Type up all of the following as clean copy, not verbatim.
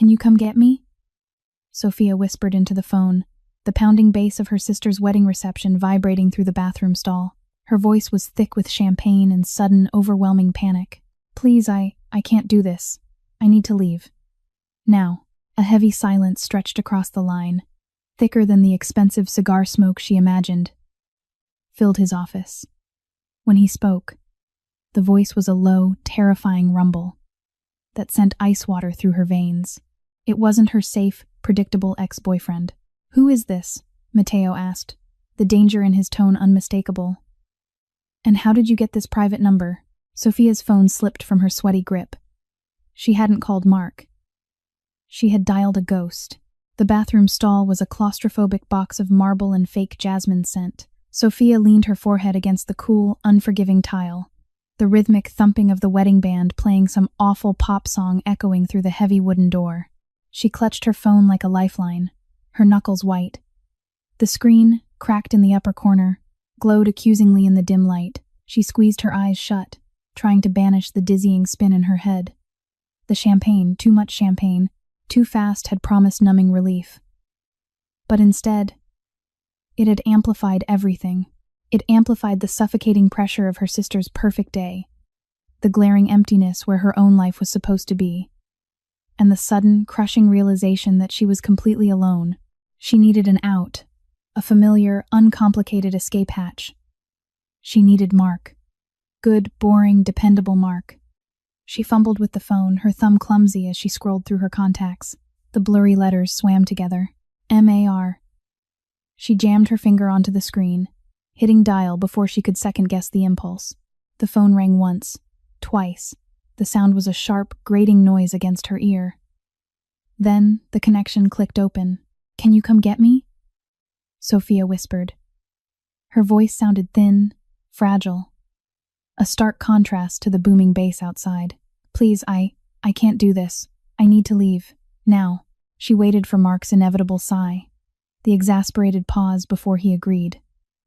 Can you come get me? Sophia whispered into the phone, the pounding bass of her sister's wedding reception vibrating through the bathroom stall. Her voice was thick with champagne and sudden, overwhelming panic. Please, I can't do this. I need to leave. Now. A heavy silence stretched across the line, thicker than the expensive cigar smoke she imagined, filled his office. When he spoke, the voice was a low, terrifying rumble that sent ice water through her veins. It wasn't her safe, predictable ex-boyfriend. Who is this? Matteo asked, the danger in his tone unmistakable. And how did you get this private number? Sophia's phone slipped from her sweaty grip. She hadn't called Mark. She had dialed a ghost. The bathroom stall was a claustrophobic box of marble and fake jasmine scent. Sophia leaned her forehead against the cool, unforgiving tile, the rhythmic thumping of the wedding band playing some awful pop song echoing through the heavy wooden door. She clutched her phone like a lifeline, her knuckles white. The screen, cracked in the upper corner, glowed accusingly in the dim light. She squeezed her eyes shut, trying to banish the dizzying spin in her head. The champagne, too much champagne, too fast, had promised numbing relief. But instead, it had amplified everything. It amplified the suffocating pressure of her sister's perfect day, the glaring emptiness where her own life was supposed to be, and the sudden, crushing realization that she was completely alone. She needed an out, a familiar, uncomplicated escape hatch. She needed Mark. Good, boring, dependable Mark. She fumbled with the phone, her thumb clumsy as she scrolled through her contacts. The blurry letters swam together. M-A-R. She jammed her finger onto the screen, hitting dial before she could second-guess the impulse. The phone rang once, twice. The sound was a sharp, grating noise against her ear. Then the connection clicked open. Can you come get me? Sophia whispered. Her voice sounded thin, fragile. A stark contrast to the booming bass outside. Please, I can't do this. I need to leave. Now. She waited for Mark's inevitable sigh. The exasperated pause before he agreed.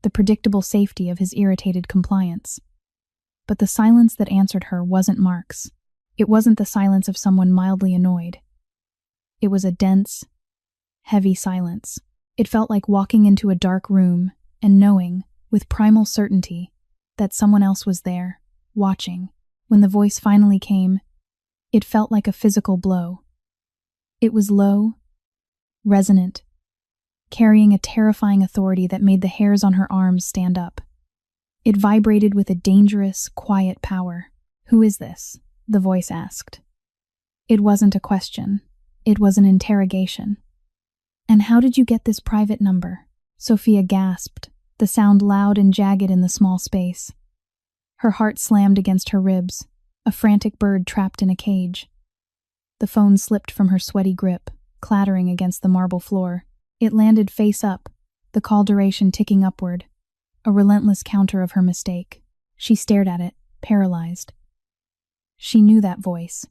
The predictable safety of his irritated compliance. But the silence that answered her wasn't Mark's. It wasn't the silence of someone mildly annoyed. It was a dense, heavy silence. It felt like walking into a dark room and knowing, with primal certainty, that someone else was there, watching. When the voice finally came, it felt like a physical blow. It was low, resonant, carrying a terrifying authority that made the hairs on her arms stand up. It vibrated with a dangerous, quiet power. Who is this? The voice asked. It wasn't a question. It was an interrogation. And how did you get this private number? Sophia gasped, the sound loud and jagged in the small space. Her heart slammed against her ribs, a frantic bird trapped in a cage. The phone slipped from her sweaty grip, clattering against the marble floor. It landed face up, the call duration ticking upward, a relentless counter of her mistake. She stared at it, paralyzed. She knew that voice.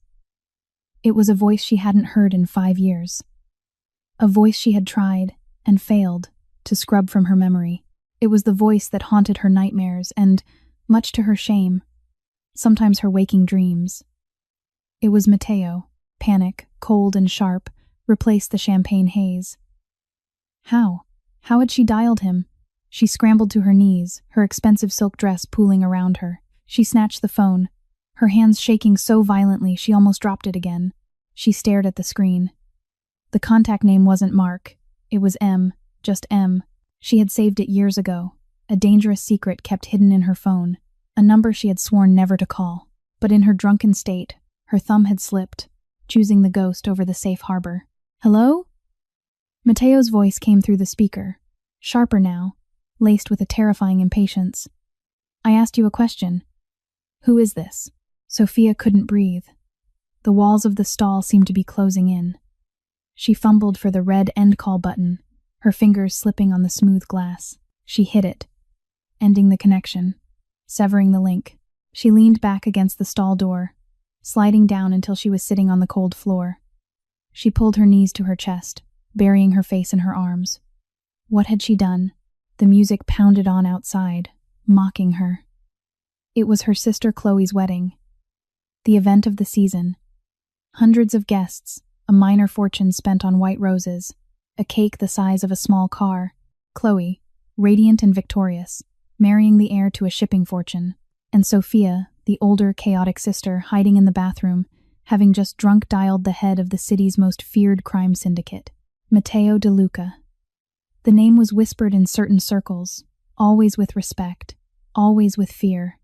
It was a voice she hadn't heard in 5 years. A voice she had tried, and failed, to scrub from her memory. It was the voice that haunted her nightmares and, much to her shame, sometimes her waking dreams. It was Matteo. Panic, cold and sharp, replaced the champagne haze. How? How had she dialed him? She scrambled to her knees, her expensive silk dress pooling around her. She snatched the phone, her hands shaking so violently she almost dropped it again. She stared at the screen. The contact name wasn't Mark. It was M, just M. She had saved it years ago, a dangerous secret kept hidden in her phone, a number she had sworn never to call. But in her drunken state, her thumb had slipped, choosing the ghost over the safe harbor. Hello? Matteo's voice came through the speaker, sharper now, laced with a terrifying impatience. I asked you a question. Who is this? Sophia couldn't breathe. The walls of the stall seemed to be closing in. She fumbled for the red end call button, her fingers slipping on the smooth glass. She hit it, ending the connection, severing the link. She leaned back against the stall door, sliding down until she was sitting on the cold floor. She pulled her knees to her chest, burying her face in her arms. What had she done? The music pounded on outside, mocking her. It was her sister Chloe's wedding, the event of the season. Hundreds of guests, a minor fortune spent on white roses, a cake the size of a small car, Chloe, radiant and victorious, marrying the heir to a shipping fortune, and Sophia, the older, chaotic sister, hiding in the bathroom, having just drunk-dialed the head of the city's most feared crime syndicate, Matteo De Luca. The name was whispered in certain circles, always with respect, always with fear.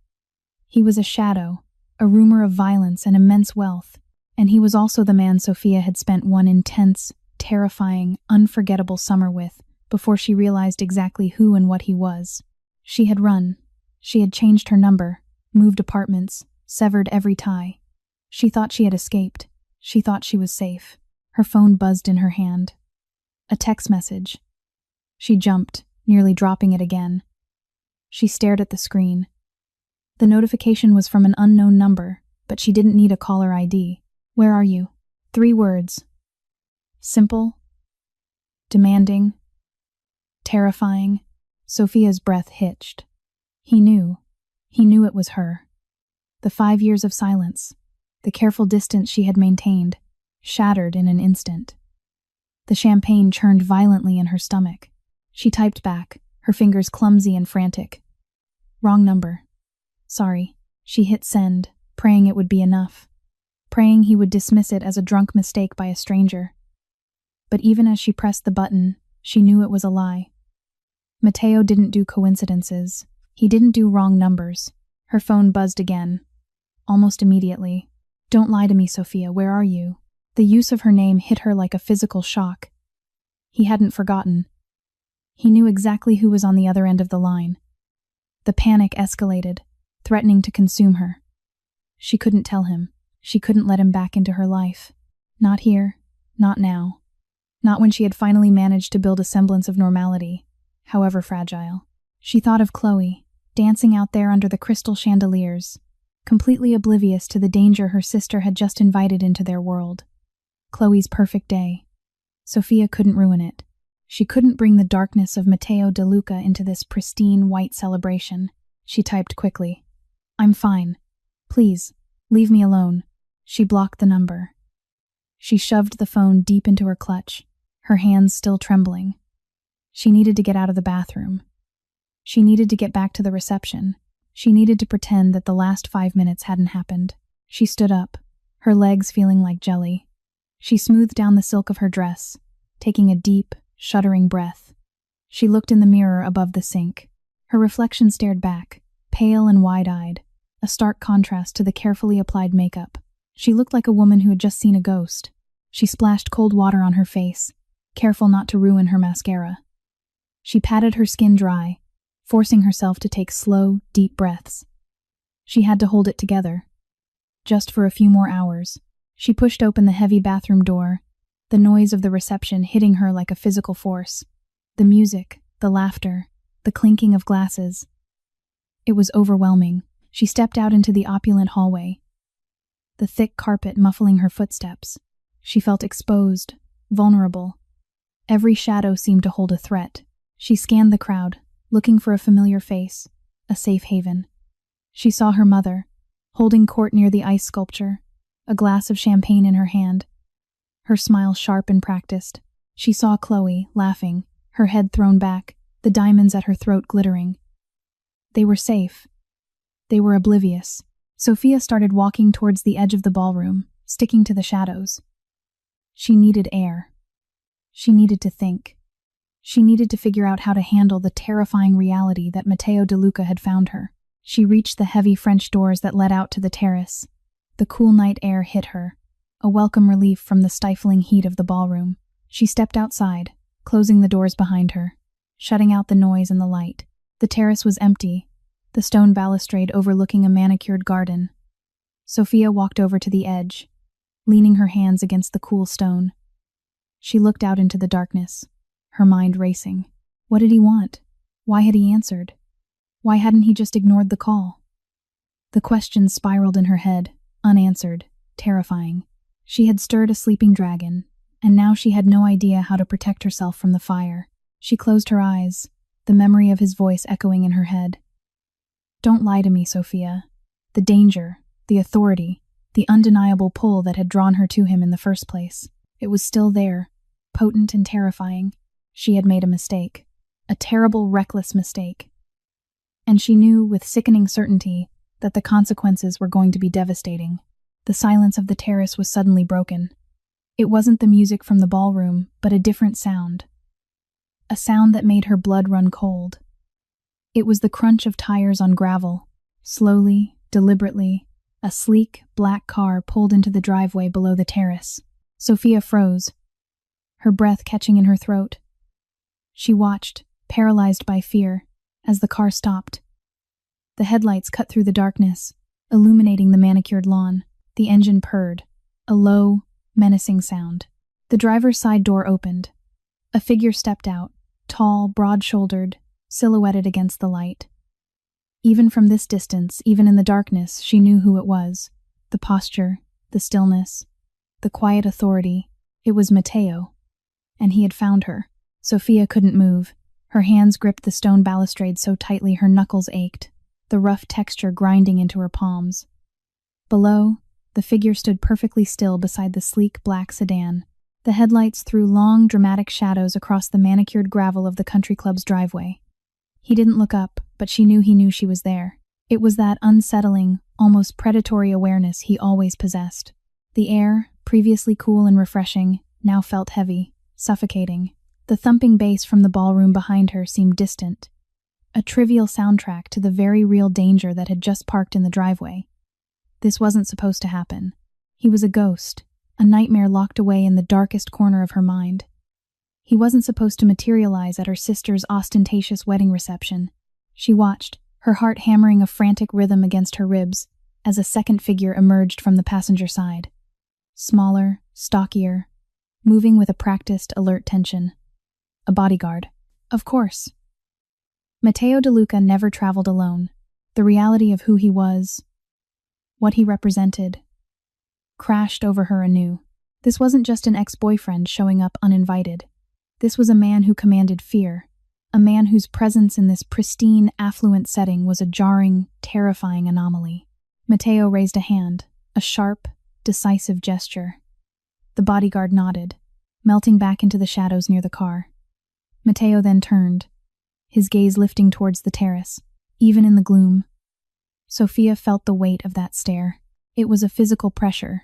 He was a shadow, a rumor of violence and immense wealth, and he was also the man Sophia had spent one intense, terrifying, unforgettable summer with before she realized exactly who and what he was. She had run. She had changed her number, moved apartments, severed every tie. She thought she had escaped. She thought she was safe. Her phone buzzed in her hand. A text message. She jumped, nearly dropping it again. She stared at the screen. The notification was from an unknown number, but she didn't need a caller ID. Where are you? 3 words. Simple. Demanding. Terrifying. Sophia's breath hitched. He knew. He knew it was her. The 5 years of silence, the careful distance she had maintained, shattered in an instant. The champagne churned violently in her stomach. She typed back, her fingers clumsy and frantic. Wrong number. Sorry. She hit send, praying it would be enough. Praying he would dismiss it as a drunk mistake by a stranger. But even as she pressed the button, she knew it was a lie. Matteo didn't do coincidences. He didn't do wrong numbers. Her phone buzzed again. Almost immediately. Don't lie to me, Sophia. Where are you? The use of her name hit her like a physical shock. He hadn't forgotten. He knew exactly who was on the other end of the line. The panic escalated, threatening to consume her. She couldn't tell him. She couldn't let him back into her life. Not here. Not now. Not when she had finally managed to build a semblance of normality, however fragile. She thought of Chloe, dancing out there under the crystal chandeliers, completely oblivious to the danger her sister had just invited into their world. Chloe's perfect day. Sophia couldn't ruin it. She couldn't bring the darkness of Matteo De Luca into this pristine white celebration. She typed quickly. I'm fine. Please, leave me alone. She blocked the number. She shoved the phone deep into her clutch, her hands still trembling. She needed to get out of the bathroom. She needed to get back to the reception. She needed to pretend that the last 5 minutes hadn't happened. She stood up, her legs feeling like jelly. She smoothed down the silk of her dress, taking a deep, shuddering breath. She looked in the mirror above the sink. Her reflection stared back, pale and wide-eyed, a stark contrast to the carefully applied makeup. She looked like a woman who had just seen a ghost. She splashed cold water on her face, careful not to ruin her mascara. She patted her skin dry, forcing herself to take slow, deep breaths. She had to hold it together. Just for a few more hours. She pushed open the heavy bathroom door, the noise of the reception hitting her like a physical force. The music, the laughter, the clinking of glasses. It was overwhelming. She stepped out into the opulent hallway, the thick carpet muffling her footsteps. She felt exposed, vulnerable. Every shadow seemed to hold a threat. She scanned the crowd, looking for a familiar face, a safe haven. She saw her mother, holding court near the ice sculpture, a glass of champagne in her hand, her smile sharp and practiced. She saw Chloe, laughing, her head thrown back, the diamonds at her throat glittering. They were safe. They were oblivious. Sophia started walking towards the edge of the ballroom, sticking to the shadows. She needed air. She needed to think. She needed to figure out how to handle the terrifying reality that Matteo De Luca had found her. She reached the heavy French doors that led out to the terrace. The cool night air hit her, a welcome relief from the stifling heat of the ballroom. She stepped outside, closing the doors behind her, shutting out the noise and the light. The terrace was empty, the stone balustrade overlooking a manicured garden. Sophia walked over to the edge, leaning her hands against the cool stone. She looked out into the darkness, her mind racing. What did he want? Why had he answered? Why hadn't he just ignored the call? The questions spiraled in her head, unanswered, terrifying. She had stirred a sleeping dragon, and now she had no idea how to protect herself from the fire. She closed her eyes, the memory of his voice echoing in her head. Don't lie to me, Sophia. The danger, the authority, the undeniable pull that had drawn her to him in the first place. It was still there, potent and terrifying. She had made a mistake. A terrible, reckless mistake. And she knew with sickening certainty that the consequences were going to be devastating. The silence of the terrace was suddenly broken. It wasn't the music from the ballroom, but a different sound. A sound that made her blood run cold. It was the crunch of tires on gravel. Slowly, deliberately, a sleek, black car pulled into the driveway below the terrace. Sophia froze, her breath catching in her throat. She watched, paralyzed by fear, as the car stopped. The headlights cut through the darkness, illuminating the manicured lawn. The engine purred, a low, menacing sound. The driver's side door opened. A figure stepped out, tall, broad-shouldered, silhouetted against the light. Even from this distance, even in the darkness, she knew who it was. The posture, the stillness, the quiet authority. It was Matteo. And he had found her. Sophia couldn't move. Her hands gripped the stone balustrade so tightly her knuckles ached, the rough texture grinding into her palms. Below, the figure stood perfectly still beside the sleek black sedan. The headlights threw long, dramatic shadows across the manicured gravel of the country club's driveway. He didn't look up, but she knew she was there. It was that unsettling, almost predatory awareness he always possessed. The air, previously cool and refreshing, now felt heavy, suffocating. The thumping bass from the ballroom behind her seemed distant, a trivial soundtrack to the very real danger that had just parked in the driveway. This wasn't supposed to happen. He was a ghost, a nightmare locked away in the darkest corner of her mind. He wasn't supposed to materialize at her sister's ostentatious wedding reception. She watched, her heart hammering a frantic rhythm against her ribs, as a second figure emerged from the passenger side. Smaller, stockier, moving with a practiced, alert tension. A bodyguard. Of course. Matteo De Luca never traveled alone. The reality of who he was, what he represented, crashed over her anew. This wasn't just an ex-boyfriend showing up uninvited. This was a man who commanded fear, a man whose presence in this pristine, affluent setting was a jarring, terrifying anomaly. Matteo raised a hand, a sharp, decisive gesture. The bodyguard nodded, melting back into the shadows near the car. Matteo then turned, his gaze lifting towards the terrace. Even in the gloom, Sophia felt the weight of that stare. It was a physical pressure,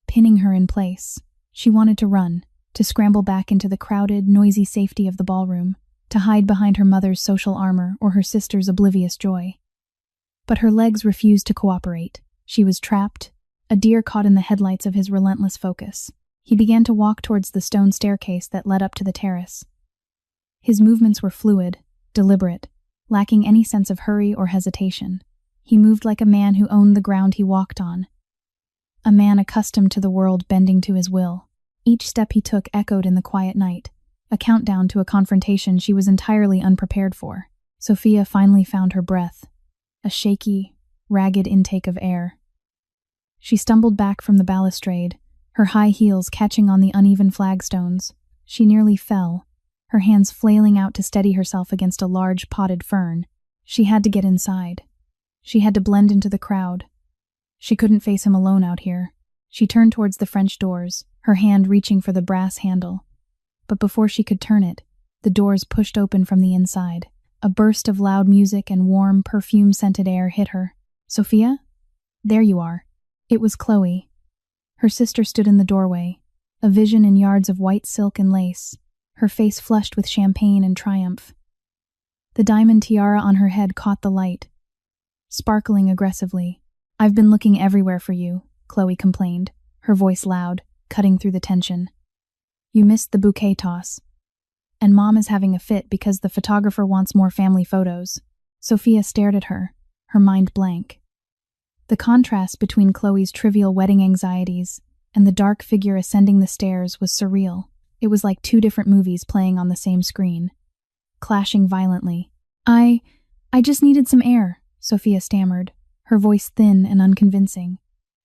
pinning her in place. She wanted to run, to scramble back into the crowded, noisy safety of the ballroom, to hide behind her mother's social armor or her sister's oblivious joy. But her legs refused to cooperate. She was trapped, a deer caught in the headlights of his relentless focus. He began to walk towards the stone staircase that led up to the terrace. His movements were fluid, deliberate, lacking any sense of hurry or hesitation. He moved like a man who owned the ground he walked on, a man accustomed to the world bending to his will. Each step he took echoed in the quiet night, a countdown to a confrontation she was entirely unprepared for. Sophia finally found her breath, a shaky, ragged intake of air. She stumbled back from the balustrade, her high heels catching on the uneven flagstones. She nearly fell, her hands flailing out to steady herself against a large potted fern. She had to get inside. She had to blend into the crowd. She couldn't face him alone out here. She turned towards the French doors, her hand reaching for the brass handle. But before she could turn it, the doors pushed open from the inside. A burst of loud music and warm, perfume-scented air hit her. "Sophia? There you are." It was Chloe. Her sister stood in the doorway, a vision in yards of white silk and lace, her face flushed with champagne and triumph. The diamond tiara on her head caught the light, sparkling aggressively. "I've been looking everywhere for you," Chloe complained, her voice loud, cutting through the tension. "You missed the bouquet toss. And Mom is having a fit because the photographer wants more family photos." Sophia stared at her, her mind blank. The contrast between Chloe's trivial wedding anxieties and the dark figure ascending the stairs was surreal. It was like two different movies playing on the same screen, clashing violently. I just needed some air," Sophia stammered, her voice thin and unconvincing.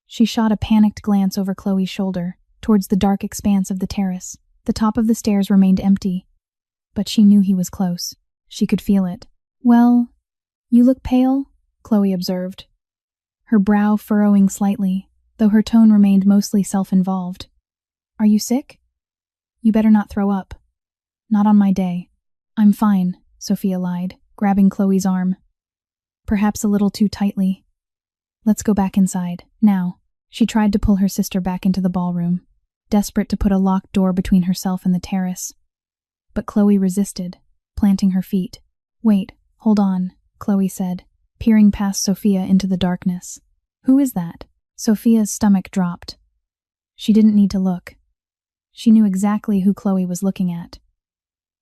She shot a panicked glance over Chloe's shoulder, towards the dark expanse of the terrace. The top of the stairs remained empty, but she knew he was close. She could feel it. "Well, you look pale," Chloe observed, her brow furrowing slightly, though her tone remained mostly self-involved. Are you sick? You better not throw up. Not on my day. I'm fine, Sophia lied, grabbing Chloe's arm. Perhaps a little too tightly. Let's go back inside, now. She tried to pull her sister back into the ballroom, desperate to put a locked door between herself and the terrace. But Chloe resisted, planting her feet. Wait, hold on, Chloe said, peering past Sophia into the darkness. Who is that? Sophia's stomach dropped. She didn't need to look. She knew exactly who Chloe was looking at.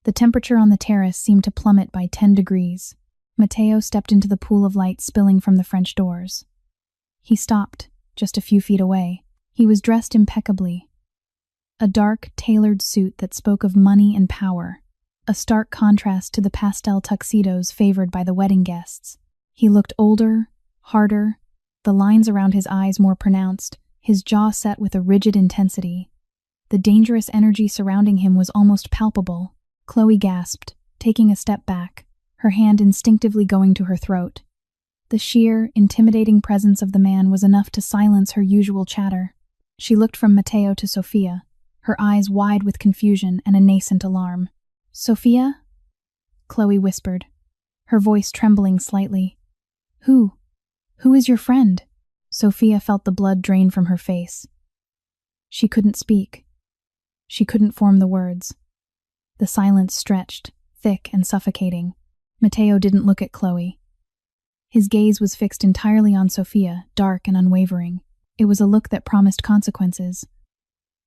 The temperature on the terrace seemed to plummet by 10 degrees. Matteo stepped into the pool of light spilling from the French doors. He stopped, just a few feet away. He was dressed impeccably. A dark, tailored suit that spoke of money and power, a stark contrast to the pastel tuxedos favored by the wedding guests. He looked older, harder, the lines around his eyes more pronounced, his jaw set with a rigid intensity. The dangerous energy surrounding him was almost palpable. Chloe gasped, taking a step back, her hand instinctively going to her throat. The sheer, intimidating presence of the man was enough to silence her usual chatter. She looked from Matteo to Sophia, her eyes wide with confusion and a nascent alarm. Sophia? Chloe whispered, her voice trembling slightly. Who is your friend? Sophia felt the blood drain from her face. She couldn't speak. She couldn't form the words. The silence stretched, thick and suffocating. Matteo didn't look at Chloe. His gaze was fixed entirely on Sophia, dark and unwavering. It was a look that promised consequences.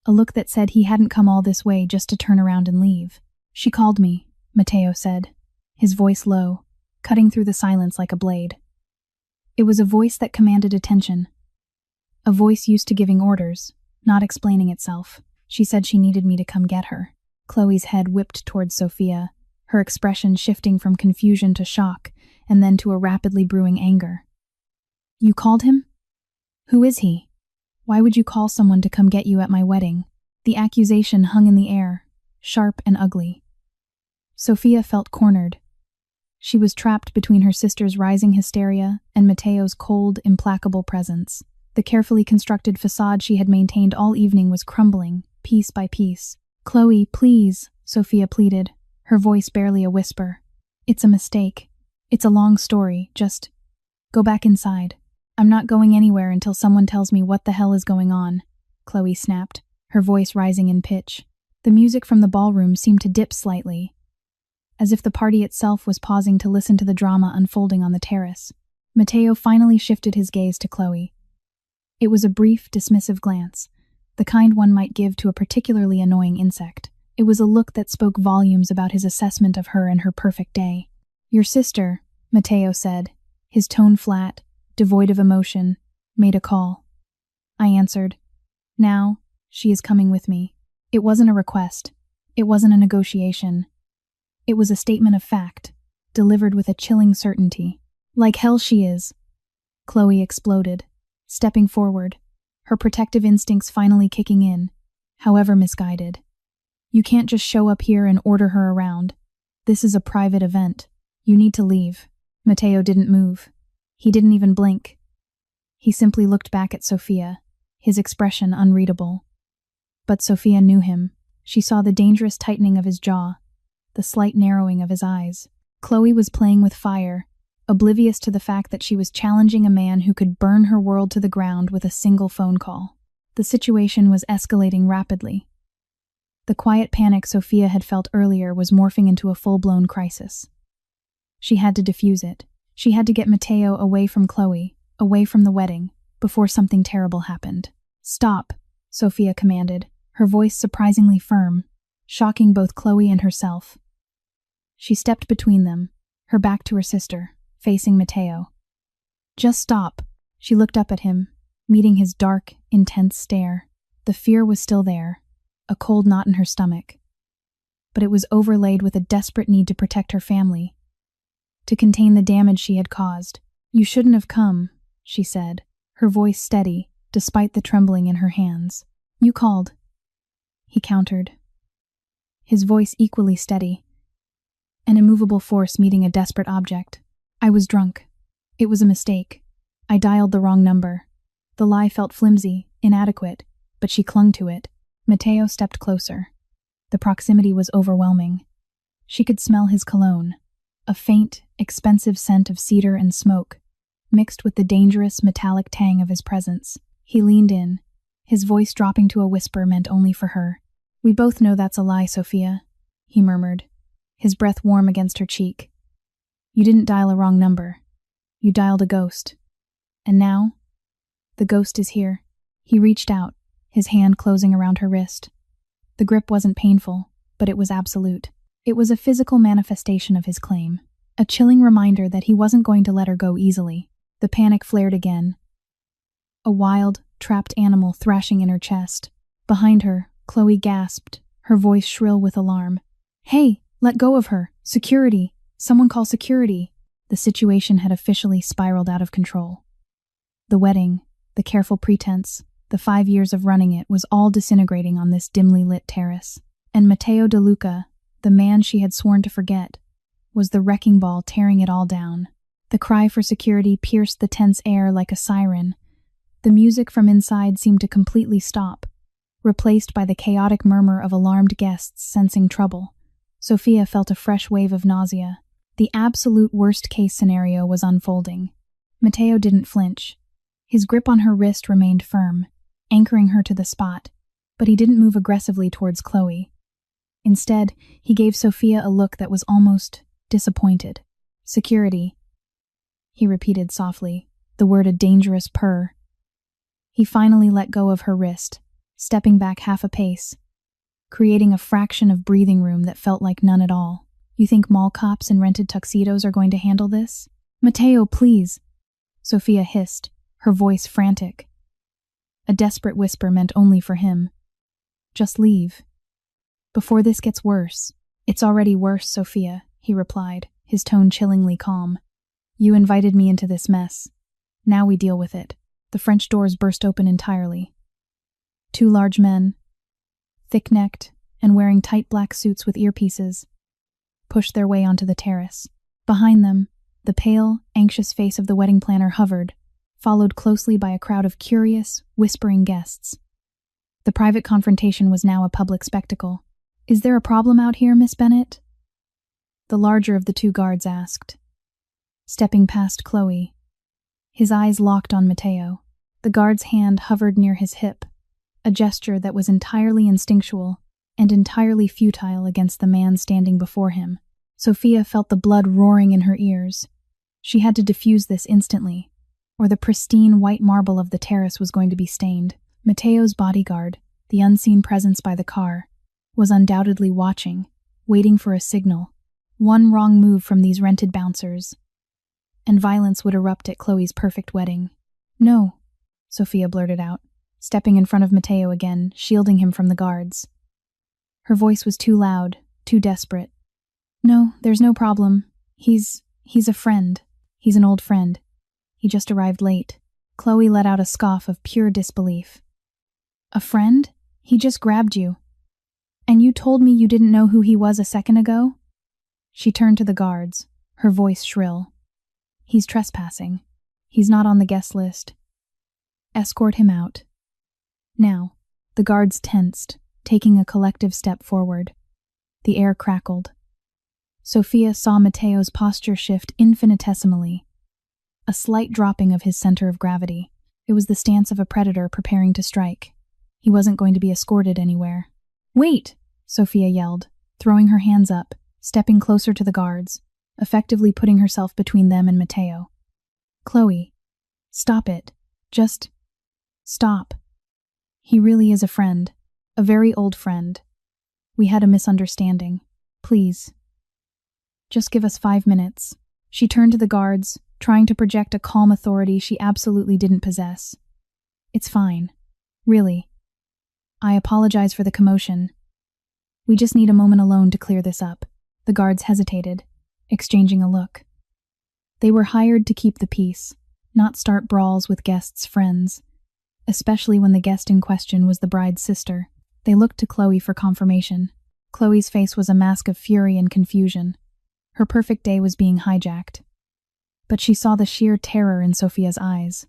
A look that said he hadn't come all this way just to turn around and leave. She called me, Matteo said, his voice low, cutting through the silence like a blade. It was a voice that commanded attention. A voice used to giving orders, not explaining itself. She said she needed me to come get her. Chloe's head whipped towards Sophia, her expression shifting from confusion to shock, and then to a rapidly brewing anger. You called him? Who is he? Why would you call someone to come get you at my wedding? The accusation hung in the air, sharp and ugly. Sophia felt cornered. She was trapped between her sister's rising hysteria and Matteo's cold, implacable presence. The carefully constructed facade she had maintained all evening was crumbling, piece by piece. Chloe, please, Sophia pleaded, her voice barely a whisper. It's a mistake. It's a long story, just go back inside. I'm not going anywhere until someone tells me what the hell is going on, Chloe snapped, her voice rising in pitch. The music from the ballroom seemed to dip slightly, as if the party itself was pausing to listen to the drama unfolding on the terrace. Matteo finally shifted his gaze to Chloe. It was a brief, dismissive glance, the kind one might give to a particularly annoying insect. It was a look that spoke volumes about his assessment of her and her perfect day. Your sister, Matteo said, his tone flat, devoid of emotion, made a call. I answered. Now, she is coming with me. It wasn't a request. It wasn't a negotiation. It was a statement of fact, delivered with a chilling certainty. Like hell she is. Chloe exploded, stepping forward, her protective instincts finally kicking in, however misguided. You can't just show up here and order her around. This is a private event. You need to leave. Matteo didn't move. He didn't even blink. He simply looked back at Sophia, his expression unreadable. But Sophia knew him. She saw the dangerous tightening of his jaw, the slight narrowing of his eyes. Chloe was playing with fire, oblivious to the fact that she was challenging a man who could burn her world to the ground with a single phone call. The situation was escalating rapidly. The quiet panic Sophia had felt earlier was morphing into a full-blown crisis. She had to defuse it. She had to get Matteo away from Chloe, away from the wedding, before something terrible happened. Stop, Sophia commanded, her voice surprisingly firm, shocking both Chloe and herself. She stepped between them, her back to her sister, facing Matteo. Just stop. She looked up at him, meeting his dark, intense stare. The fear was still there, a cold knot in her stomach. But it was overlaid with a desperate need to protect her family, to contain the damage she had caused. You shouldn't have come, she said, her voice steady, despite the trembling in her hands. You called. He countered, his voice equally steady, an immovable force meeting a desperate object. I was drunk. It was a mistake. I dialed the wrong number. The lie felt flimsy, inadequate, but she clung to it. Mateo stepped closer. The proximity was overwhelming. She could smell his cologne, a faint, expensive scent of cedar and smoke, mixed with the dangerous, metallic tang of his presence. He leaned in, his voice dropping to a whisper meant only for her. "We both know that's a lie, Sophia," he murmured, his breath warm against her cheek. "You didn't dial a wrong number. You dialed a ghost. And now? The ghost is here." He reached out, his hand closing around her wrist. The grip wasn't painful, but it was absolute. It was a physical manifestation of his claim, a chilling reminder that he wasn't going to let her go easily. The panic flared again, a wild, trapped animal thrashing in her chest. Behind her, Chloe gasped, her voice shrill with alarm. "Hey, let go of her! Security! Someone call security!" The situation had officially spiraled out of control. The wedding, the careful pretense, the 5 years of running it was all disintegrating on this dimly lit terrace. And Matteo De Luca, the man she had sworn to forget, was the wrecking ball tearing it all down. The cry for security pierced the tense air like a siren. The music from inside seemed to completely stop, replaced by the chaotic murmur of alarmed guests sensing trouble. Sophia felt a fresh wave of nausea. The absolute worst-case scenario was unfolding. Matteo didn't flinch. His grip on her wrist remained firm, anchoring her to the spot, but he didn't move aggressively towards Chloe. Instead, he gave Sophia a look that was almost disappointed. "Security," he repeated softly, the word a dangerous purr. He finally let go of her wrist, stepping back half a pace, creating a fraction of breathing room that felt like none at all. "You think mall cops in rented tuxedos are going to handle this?" "Matteo, please," Sophia hissed, her voice frantic. A desperate whisper meant only for him. "Just leave. Before this gets worse." "It's already worse, Sophia," he replied, his tone chillingly calm. "You invited me into this mess. Now we deal with it." The French doors burst open entirely. 2 large men, thick-necked and wearing tight black suits with earpieces, pushed their way onto the terrace. Behind them, the pale, anxious face of the wedding planner hovered, followed closely by a crowd of curious, whispering guests. The private confrontation was now a public spectacle. "Is there a problem out here, Miss Bennett?" The larger of the 2 guards asked, stepping past Chloe. His eyes locked on Matteo. The guard's hand hovered near his hip, a gesture that was entirely instinctual and entirely futile against the man standing before him. Sophia felt the blood roaring in her ears. She had to defuse this instantly, or the pristine white marble of the terrace was going to be stained. Matteo's bodyguard, the unseen presence by the car, was undoubtedly watching, waiting for a signal. One wrong move from these rented bouncers, and violence would erupt at Chloe's perfect wedding. "No," Sophia blurted out, stepping in front of Matteo again, shielding him from the guards. Her voice was too loud, too desperate. "No, there's no problem. He's a friend. He's an old friend. He just arrived late." Chloe let out a scoff of pure disbelief. "A friend? He just grabbed you. And you told me you didn't know who he was a second ago?" She turned to the guards, her voice shrill. "He's trespassing. He's not on the guest list. Escort him out." Now, the guards tensed, taking a collective step forward. The air crackled. Sophia saw Matteo's posture shift infinitesimally, a slight dropping of his center of gravity. It was the stance of a predator preparing to strike. He wasn't going to be escorted anywhere. "Wait!" Sophia yelled, throwing her hands up, stepping closer to the guards, effectively putting herself between them and Matteo. "Chloe, stop it. Just stop. He really is a friend, a very old friend. We had a misunderstanding. Please. Just give us 5 minutes." She turned to the guards, trying to project a calm authority she absolutely didn't possess. "It's fine. Really. I apologize for the commotion. We just need a moment alone to clear this up." The guards hesitated, exchanging a look. They were hired to keep the peace, not start brawls with guests' friends, especially when the guest in question was the bride's sister. They looked to Chloe for confirmation. Chloe's face was a mask of fury and confusion. Her perfect day was being hijacked. But she saw the sheer terror in Sophia's eyes,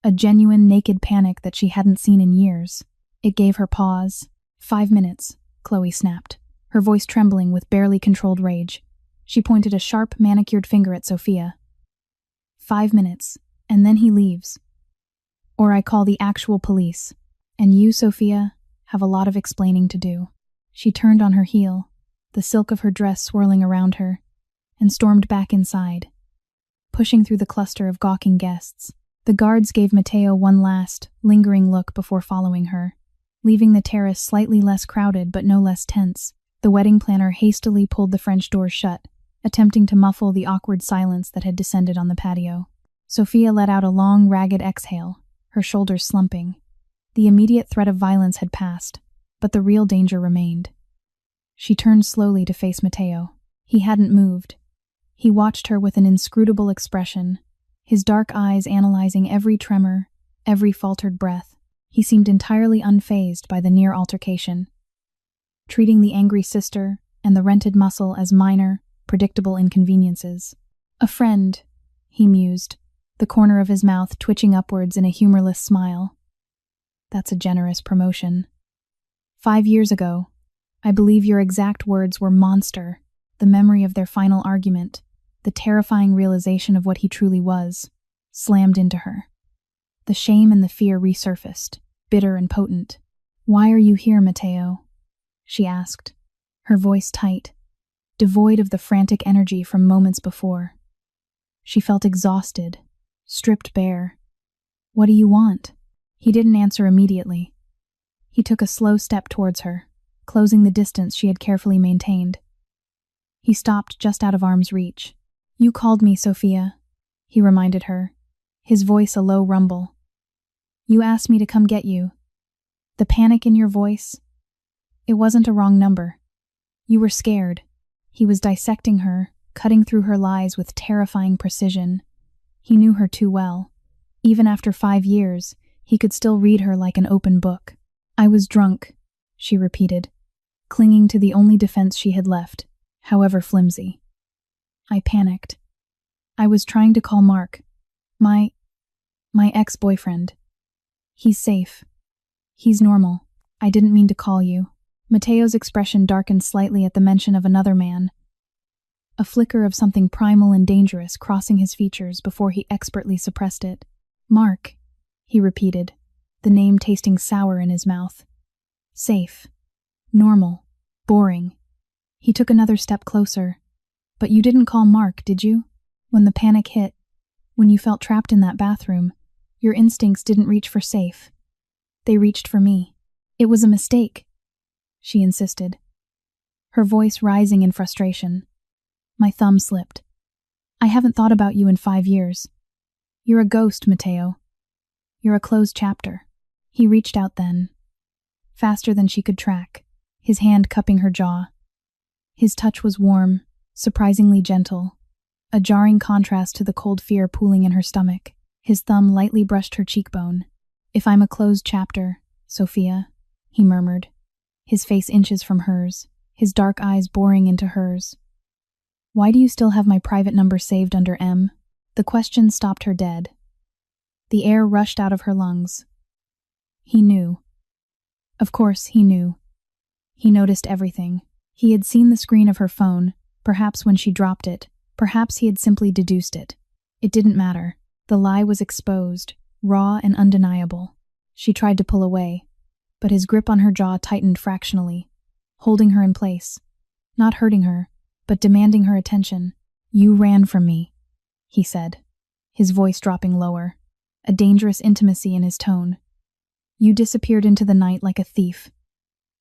a genuine naked panic that she hadn't seen in years. It gave her pause. 5 minutes, Chloe snapped, her voice trembling with barely controlled rage. She pointed a sharp, manicured finger at Sophia. 5 minutes, and then he leaves. Or I call the actual police. And you, Sophia, have a lot of explaining to do. She turned on her heel, the silk of her dress swirling around her, and stormed back inside, pushing through the cluster of gawking guests. The guards gave Matteo one last, lingering look before following her, leaving the terrace slightly less crowded but no less tense. The wedding planner hastily pulled the French doors shut, attempting to muffle the awkward silence that had descended on the patio. Sophia let out a long, ragged exhale, her shoulders slumping. The immediate threat of violence had passed, but the real danger remained. She turned slowly to face Matteo. He hadn't moved. He watched her with an inscrutable expression, his dark eyes analyzing every tremor, every faltered breath. He seemed entirely unfazed by the near altercation, treating the angry sister and the rented muscle as minor, predictable inconveniences. A friend, he mused, the corner of his mouth twitching upwards in a humorless smile. That's a generous promotion. 5 years ago, I believe your exact words were monster, the memory of their final argument, the terrifying realization of what he truly was, slammed into her. The shame and the fear resurfaced, bitter and potent. Why are you here, Matteo? She asked, her voice tight, devoid of the frantic energy from moments before. She felt exhausted, stripped bare. What do you want? He didn't answer immediately. He took a slow step towards her, closing the distance she had carefully maintained. He stopped just out of arm's reach. You called me, Sophia, he reminded her, his voice a low rumble. You asked me to come get you. The panic in your voice, it wasn't a wrong number. You were scared. He was dissecting her, cutting through her lies with terrifying precision. He knew her too well. Even after 5 years, he could still read her like an open book. I was drunk, she repeated, clinging to the only defense she had left, however flimsy. I panicked. I was trying to call Mark. My ex-boyfriend. He's safe. He's normal. I didn't mean to call you. Matteo's expression darkened slightly at the mention of another man, a flicker of something primal and dangerous crossing his features before he expertly suppressed it. Mark, he repeated, the name tasting sour in his mouth. Safe. Normal. Boring. He took another step closer. But you didn't call Mark, did you? When the panic hit, when you felt trapped in that bathroom, your instincts didn't reach for safe. They reached for me. It was a mistake, she insisted, her voice rising in frustration. My thumb slipped. I haven't thought about you in 5 years. You're a ghost, Matteo. You're a closed chapter. He reached out then, faster than she could track, his hand cupping her jaw. His touch was warm, surprisingly gentle, a jarring contrast to the cold fear pooling in her stomach. His thumb lightly brushed her cheekbone. If I'm a closed chapter, Sophia, he murmured, his face inches from hers, his dark eyes boring into hers. Why do you still have my private number saved under M? The question stopped her dead. The air rushed out of her lungs. He knew. Of course, he knew. He noticed everything. He had seen the screen of her phone, perhaps when she dropped it, perhaps he had simply deduced it. It didn't matter. The lie was exposed, raw and undeniable. She tried to pull away, but his grip on her jaw tightened fractionally, holding her in place, not hurting her, but demanding her attention. You ran from me, he said, his voice dropping lower, a dangerous intimacy in his tone. You disappeared into the night like a thief.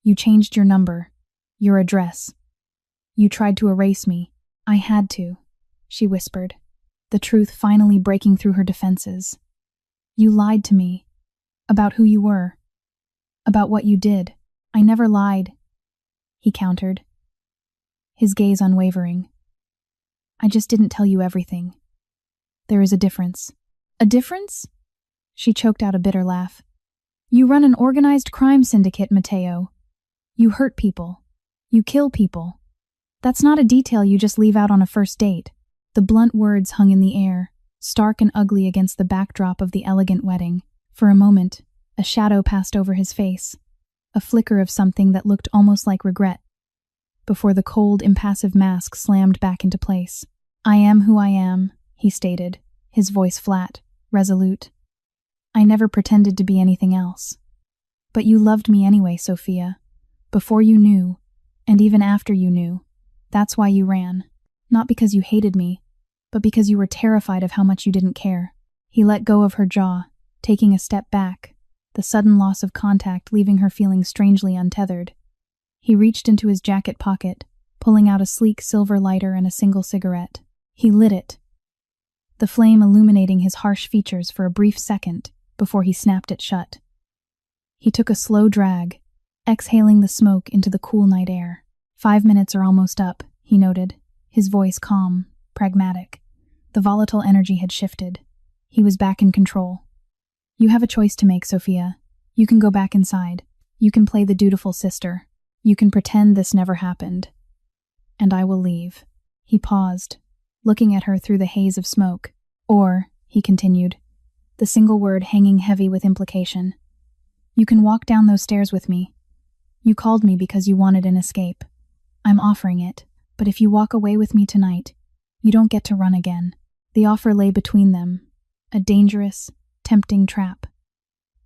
You changed your number, your address. You tried to erase me. I had to, she whispered, the truth finally breaking through her defenses. You lied to me, about who you were, about what you did. I never lied, he countered, his gaze unwavering. I just didn't tell you everything. There is a difference. A difference? She choked out a bitter laugh. You run an organized crime syndicate, Matteo. You hurt people. You kill people. That's not a detail you just leave out on a first date. The blunt words hung in the air, stark and ugly against the backdrop of the elegant wedding. For a moment, a shadow passed over his face, a flicker of something that looked almost like regret, before the cold, impassive mask slammed back into place. "I am who I am," he stated, his voice flat, resolute. "I never pretended to be anything else. But you loved me anyway, Sophia. Before you knew, and even after you knew. That's why you ran. Not because you hated me, but because you were terrified of how much you didn't care." He let go of her jaw, taking a step back, the sudden loss of contact leaving her feeling strangely untethered. He reached into his jacket pocket, pulling out a sleek silver lighter and a single cigarette. He lit it, the flame illuminating his harsh features for a brief second before he snapped it shut. He took a slow drag, exhaling the smoke into the cool night air. 5 minutes are almost up, he noted, his voice calm, pragmatic. The volatile energy had shifted. He was back in control. "You have a choice to make, Sophia. You can go back inside. You can play the dutiful sister. You can pretend this never happened. And I will leave." He paused, looking at her through the haze of smoke. "Or," he continued, the single word hanging heavy with implication, "you can walk down those stairs with me. You called me because you wanted an escape. I'm offering it, but if you walk away with me tonight, you don't get to run again." The offer lay between them, a dangerous, tempting trap.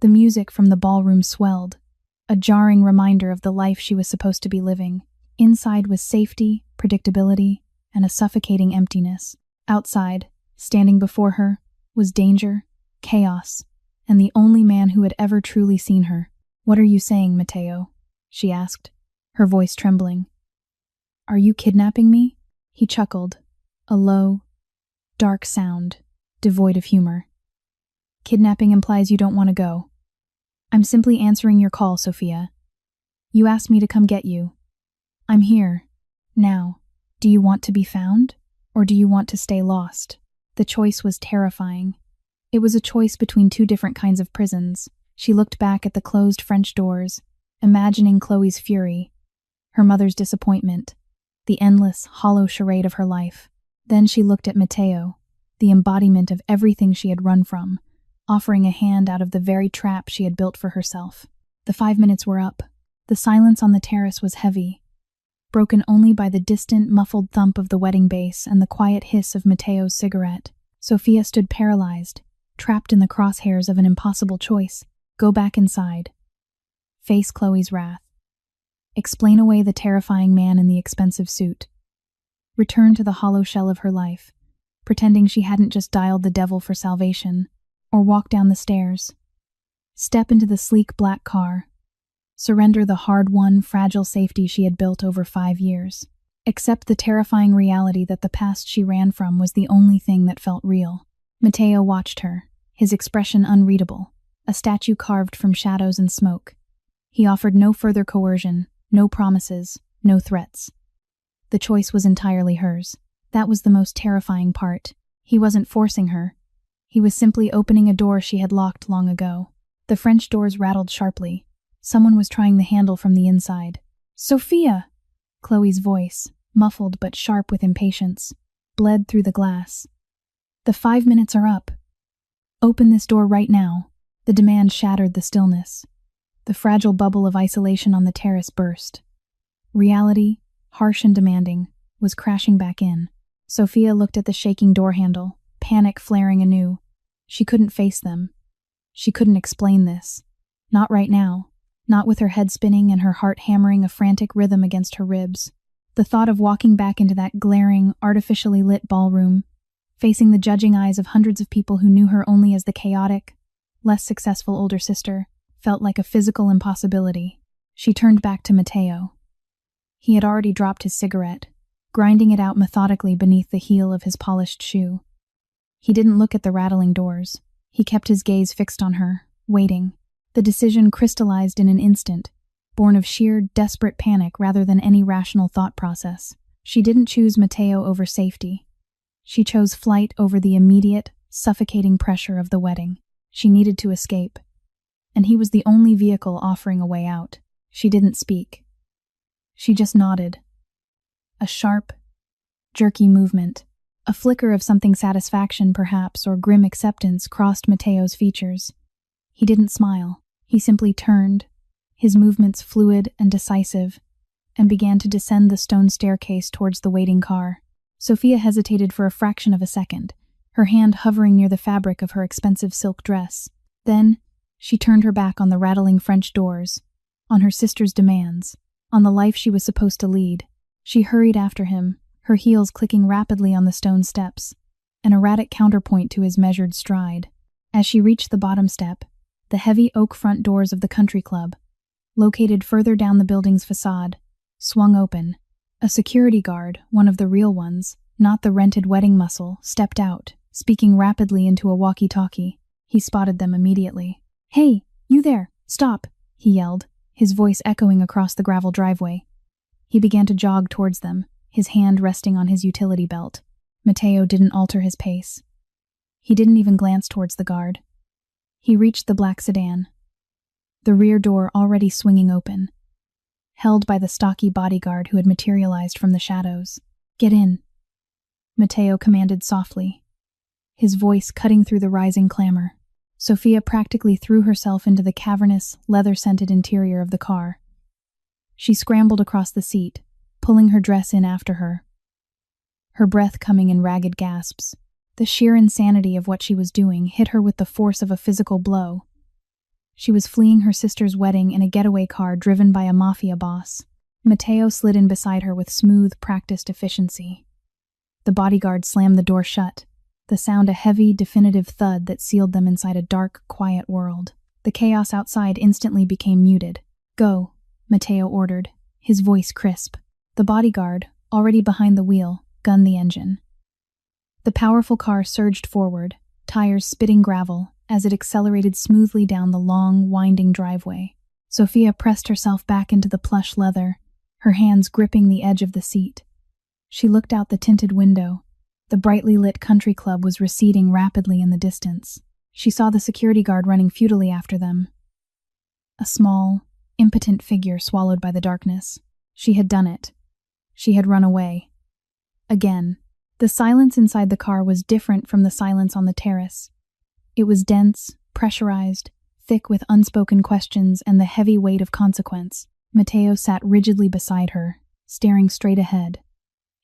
The music from the ballroom swelled, a jarring reminder of the life she was supposed to be living. Inside was safety, predictability, and a suffocating emptiness. Outside, standing before her, was danger, chaos, and the only man who had ever truly seen her. "What are you saying, Mateo?" she asked, her voice trembling. "Are you kidnapping me?" He chuckled, a low, dark sound, devoid of humor. "Kidnapping implies you don't want to go. I'm simply answering your call, Sophia. You asked me to come get you. I'm here. Now, do you want to be found, or do you want to stay lost?" The choice was terrifying. It was a choice between two different kinds of prisons. She looked back at the closed French doors, imagining Chloe's fury, her mother's disappointment, the endless, hollow charade of her life. Then she looked at Mateo, the embodiment of everything she had run from, offering a hand out of the very trap she had built for herself. The 5 minutes were up. The silence on the terrace was heavy, broken only by the distant, muffled thump of the wedding bass and the quiet hiss of Mateo's cigarette. Sophia stood paralyzed, trapped in the crosshairs of an impossible choice. Go back inside. Face Chloe's wrath. Explain away the terrifying man in the expensive suit. Return to the hollow shell of her life, pretending she hadn't just dialed the devil for salvation, or walk down the stairs. Step into the sleek black car. Surrender the hard-won, fragile safety she had built over 5 years. Accept the terrifying reality that the past she ran from was the only thing that felt real. Mateo watched her, his expression unreadable, a statue carved from shadows and smoke. He offered no further coercion, no promises, no threats. The choice was entirely hers. That was the most terrifying part. He wasn't forcing her. He was simply opening a door she had locked long ago. The French doors rattled sharply. Someone was trying the handle from the inside. "Sophia!" Chloe's voice, muffled but sharp with impatience, bled through the glass. "The 5 minutes are up. Open this door right now." The demand shattered the stillness. The fragile bubble of isolation on the terrace burst. Reality, harsh and demanding, was crashing back in. Sophia looked at the shaking door handle, panic flaring anew. She couldn't face them. She couldn't explain this. Not right now. Not with her head spinning and her heart hammering a frantic rhythm against her ribs. The thought of walking back into that glaring, artificially lit ballroom, facing the judging eyes of hundreds of people who knew her only as the chaotic, less successful older sister, felt like a physical impossibility. She turned back to Mateo. He had already dropped his cigarette, grinding it out methodically beneath the heel of his polished shoe. He didn't look at the rattling doors. He kept his gaze fixed on her, waiting. The decision crystallized in an instant, born of sheer, desperate panic rather than any rational thought process. She didn't choose Mateo over safety. She chose flight over the immediate, suffocating pressure of the wedding. She needed to escape, and he was the only vehicle offering a way out. She didn't speak. She just nodded. A sharp, jerky movement. A flicker of something satisfaction, perhaps, or grim acceptance crossed Mateo's features. He didn't smile. He simply turned, his movements fluid and decisive, and began to descend the stone staircase towards the waiting car. Sophia hesitated for a fraction of a second, her hand hovering near the fabric of her expensive silk dress. Then, she turned her back on the rattling French doors, on her sister's demands, on the life she was supposed to lead. She hurried after him, her heels clicking rapidly on the stone steps, an erratic counterpoint to his measured stride. As she reached the bottom step, the heavy oak front doors of the country club, located further down the building's facade, swung open. A security guard, one of the real ones, not the rented wedding muscle, stepped out, speaking rapidly into a walkie-talkie. He spotted them immediately. "Hey, you there, stop," he yelled, his voice echoing across the gravel driveway. He began to jog towards them, his hand resting on his utility belt. Matteo didn't alter his pace. He didn't even glance towards the guard. He reached the black sedan, the rear door already swinging open, held by the stocky bodyguard who had materialized from the shadows. "Get in," Matteo commanded softly, his voice cutting through the rising clamor. Sophia practically threw herself into the cavernous, leather-scented interior of the car. She scrambled across the seat, pulling her dress in after her, her breath coming in ragged gasps. The sheer insanity of what she was doing hit her with the force of a physical blow. She was fleeing her sister's wedding in a getaway car driven by a mafia boss. Matteo slid in beside her with smooth, practiced efficiency. The bodyguard slammed the door shut, the sound a heavy, definitive thud that sealed them inside a dark, quiet world. The chaos outside instantly became muted. "Go," Matteo ordered, his voice crisp. The bodyguard, already behind the wheel, gunned the engine. The powerful car surged forward, tires spitting gravel, as it accelerated smoothly down the long, winding driveway. Sophia pressed herself back into the plush leather, her hands gripping the edge of the seat. She looked out the tinted window. The brightly lit country club was receding rapidly in the distance. She saw the security guard running futilely after them. A small, impotent figure swallowed by the darkness. She had done it. She had run away. Again. The silence inside the car was different from the silence on the terrace. It was dense, pressurized, thick with unspoken questions and the heavy weight of consequence. Matteo sat rigidly beside her, staring straight ahead,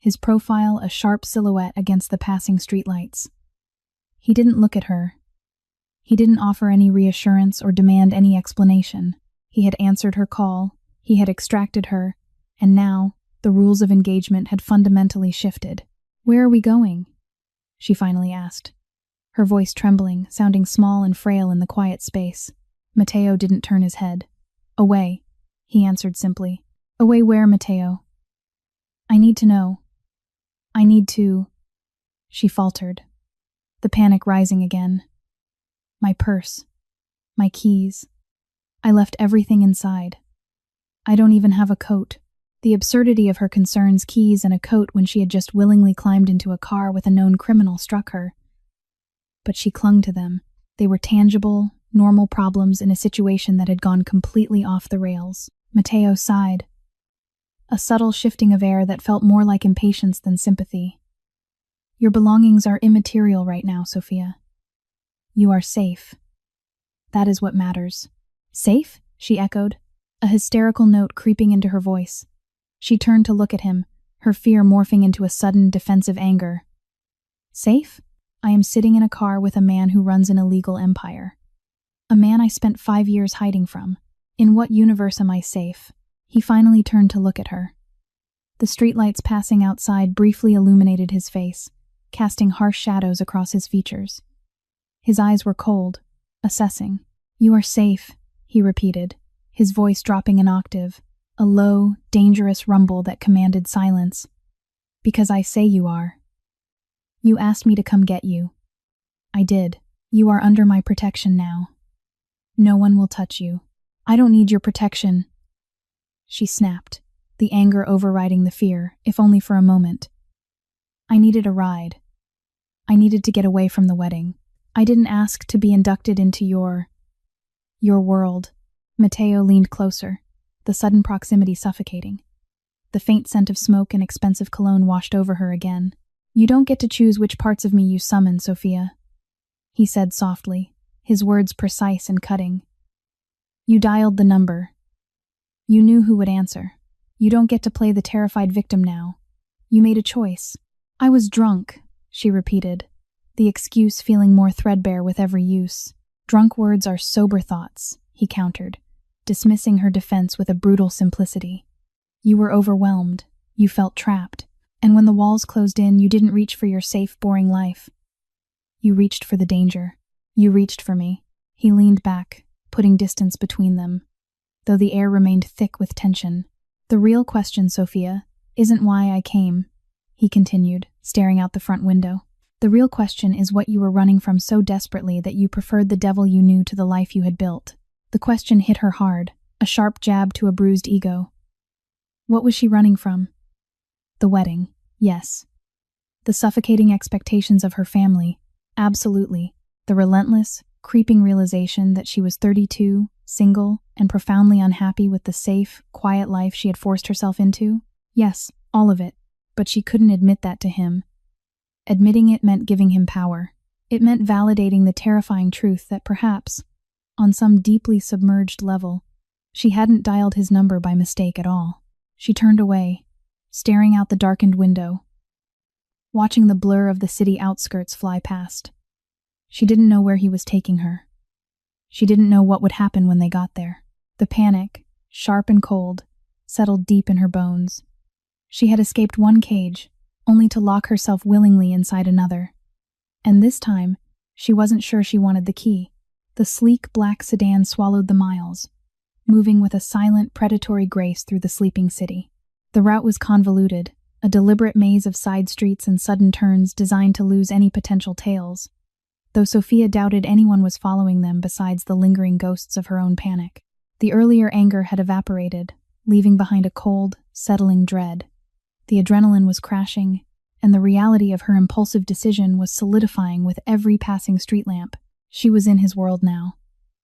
his profile a sharp silhouette against the passing streetlights. He didn't look at her. He didn't offer any reassurance or demand any explanation. He had answered her call, he had extracted her, and now the rules of engagement had fundamentally shifted. "Where are we going?" she finally asked, her voice trembling, sounding small and frail in the quiet space. Matteo didn't turn his head. "Away," he answered simply. "Away where, Matteo?" "I need to know. I need to—" she faltered, the panic rising again. "My purse. My keys. I left everything inside. I don't even have a coat." The absurdity of her concerns, keys and a coat when she had just willingly climbed into a car with a known criminal, struck her. But she clung to them. They were tangible, normal problems in a situation that had gone completely off the rails. Matteo sighed. A subtle shifting of air that felt more like impatience than sympathy. "Your belongings are immaterial right now, Sophia. You are safe. That is what matters." "Safe?" she echoed, a hysterical note creeping into her voice. She turned to look at him, her fear morphing into a sudden, defensive anger. "Safe? I am sitting in a car with a man who runs an illegal empire. A man I spent 5 years hiding from. In what universe am I safe?" He finally turned to look at her. The streetlights passing outside briefly illuminated his face, casting harsh shadows across his features. His eyes were cold, assessing. "You are safe," he repeated, his voice dropping an octave, a low, dangerous rumble that commanded silence. "Because I say you are. You asked me to come get you. I did. You are under my protection now. No one will touch you. I don't need your protection." She snapped, the anger overriding the fear, if only for a moment. "I needed a ride. I needed to get away from the wedding. I didn't ask to be inducted into your world." Matteo leaned closer, the sudden proximity suffocating. The faint scent of smoke and expensive cologne washed over her again. "You don't get to choose which parts of me you summon, Sophia," he said softly, his words precise and cutting. "You dialed the number. You knew who would answer. You don't get to play the terrified victim now. You made a choice. I was drunk, she repeated, the excuse feeling more threadbare with every use. Drunk words are sober thoughts, he countered, dismissing her defense with a brutal simplicity. You were overwhelmed. You felt trapped. And when the walls closed in, you didn't reach for your safe, boring life. You reached for the danger. You reached for me. He leaned back, putting distance between them, though the air remained thick with tension. The real question, Sophia, isn't why I came, he continued, staring out the front window. The real question is what you were running from so desperately that you preferred the devil you knew to the life you had built. The question hit her hard, a sharp jab to a bruised ego. What was she running from? The wedding, yes. The suffocating expectations of her family, absolutely. The relentless, creeping realization that she was 32, single, and profoundly unhappy with the safe, quiet life she had forced herself into? Yes, all of it, but she couldn't admit that to him. Admitting it meant giving him power. It meant validating the terrifying truth that perhaps, on some deeply submerged level, she hadn't dialed his number by mistake at all. She turned away, staring out the darkened window, watching the blur of the city outskirts fly past. She didn't know where he was taking her. She didn't know what would happen when they got there. The panic, sharp and cold, settled deep in her bones. She had escaped one cage, only to lock herself willingly inside another. And this time, she wasn't sure she wanted the key. The sleek black sedan swallowed the miles, moving with a silent, predatory grace through the sleeping city. The route was convoluted, a deliberate maze of side streets and sudden turns designed to lose any potential tails, though Sophia doubted anyone was following them besides the lingering ghosts of her own panic. The earlier anger had evaporated, leaving behind a cold, settling dread. The adrenaline was crashing, and the reality of her impulsive decision was solidifying with every passing street lamp. She was in his world now.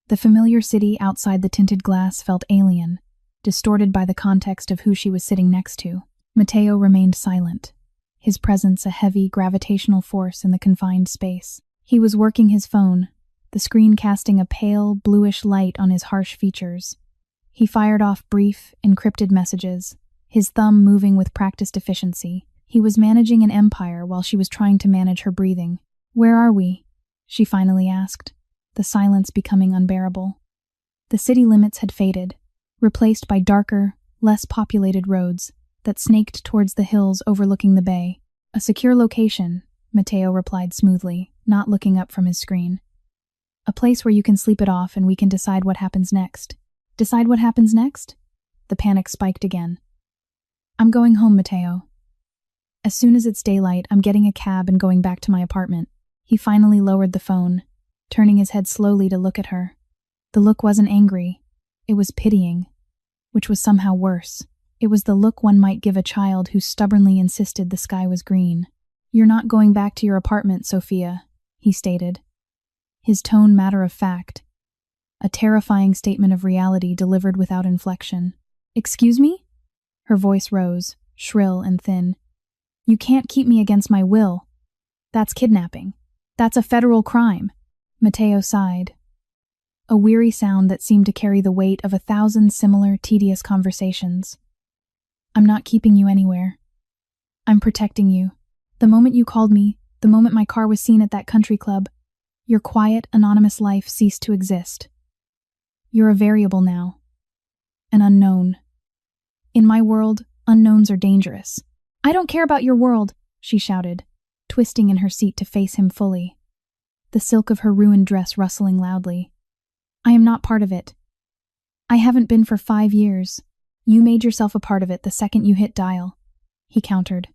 The familiar city outside the tinted glass felt alien, distorted by the context of who she was sitting next to. Matteo remained silent, his presence a heavy, gravitational force in the confined space. He was working his phone, the screen casting a pale, bluish light on his harsh features. He fired off brief, encrypted messages, his thumb moving with practiced efficiency. He was managing an empire while she was trying to manage her breathing. "Where are we?" she finally asked, the silence becoming unbearable. The city limits had faded, replaced by darker, less populated roads that snaked towards the hills overlooking the bay. "A secure location," Matteo replied smoothly, not looking up from his screen. "A place where you can sleep it off and we can decide what happens next." "Decide what happens next?" The panic spiked again. "I'm going home, Matteo. As soon as it's daylight, I'm getting a cab and going back to my apartment." He finally lowered the phone, turning his head slowly to look at her. The look wasn't angry. It was pitying, which was somehow worse. It was the look one might give a child who stubbornly insisted the sky was green. "You're not going back to your apartment, Sophia," he stated, his tone matter-of-fact, a terrifying statement of reality delivered without inflection. "Excuse me?" Her voice rose, shrill and thin. "You can't keep me against my will. That's kidnapping. That's a federal crime." Matteo sighed, a weary sound that seemed to carry the weight of 1,000 similar, tedious conversations. "I'm not keeping you anywhere. I'm protecting you. The moment you called me, the moment my car was seen at that country club, your quiet, anonymous life ceased to exist. You're a variable now. An unknown. In my world, unknowns are dangerous." "I don't care about your world," she shouted, twisting in her seat to face him fully, the silk of her ruined dress rustling loudly. "I am not part of it. I haven't been for 5 years. You made yourself a part of it the second you hit dial," he countered,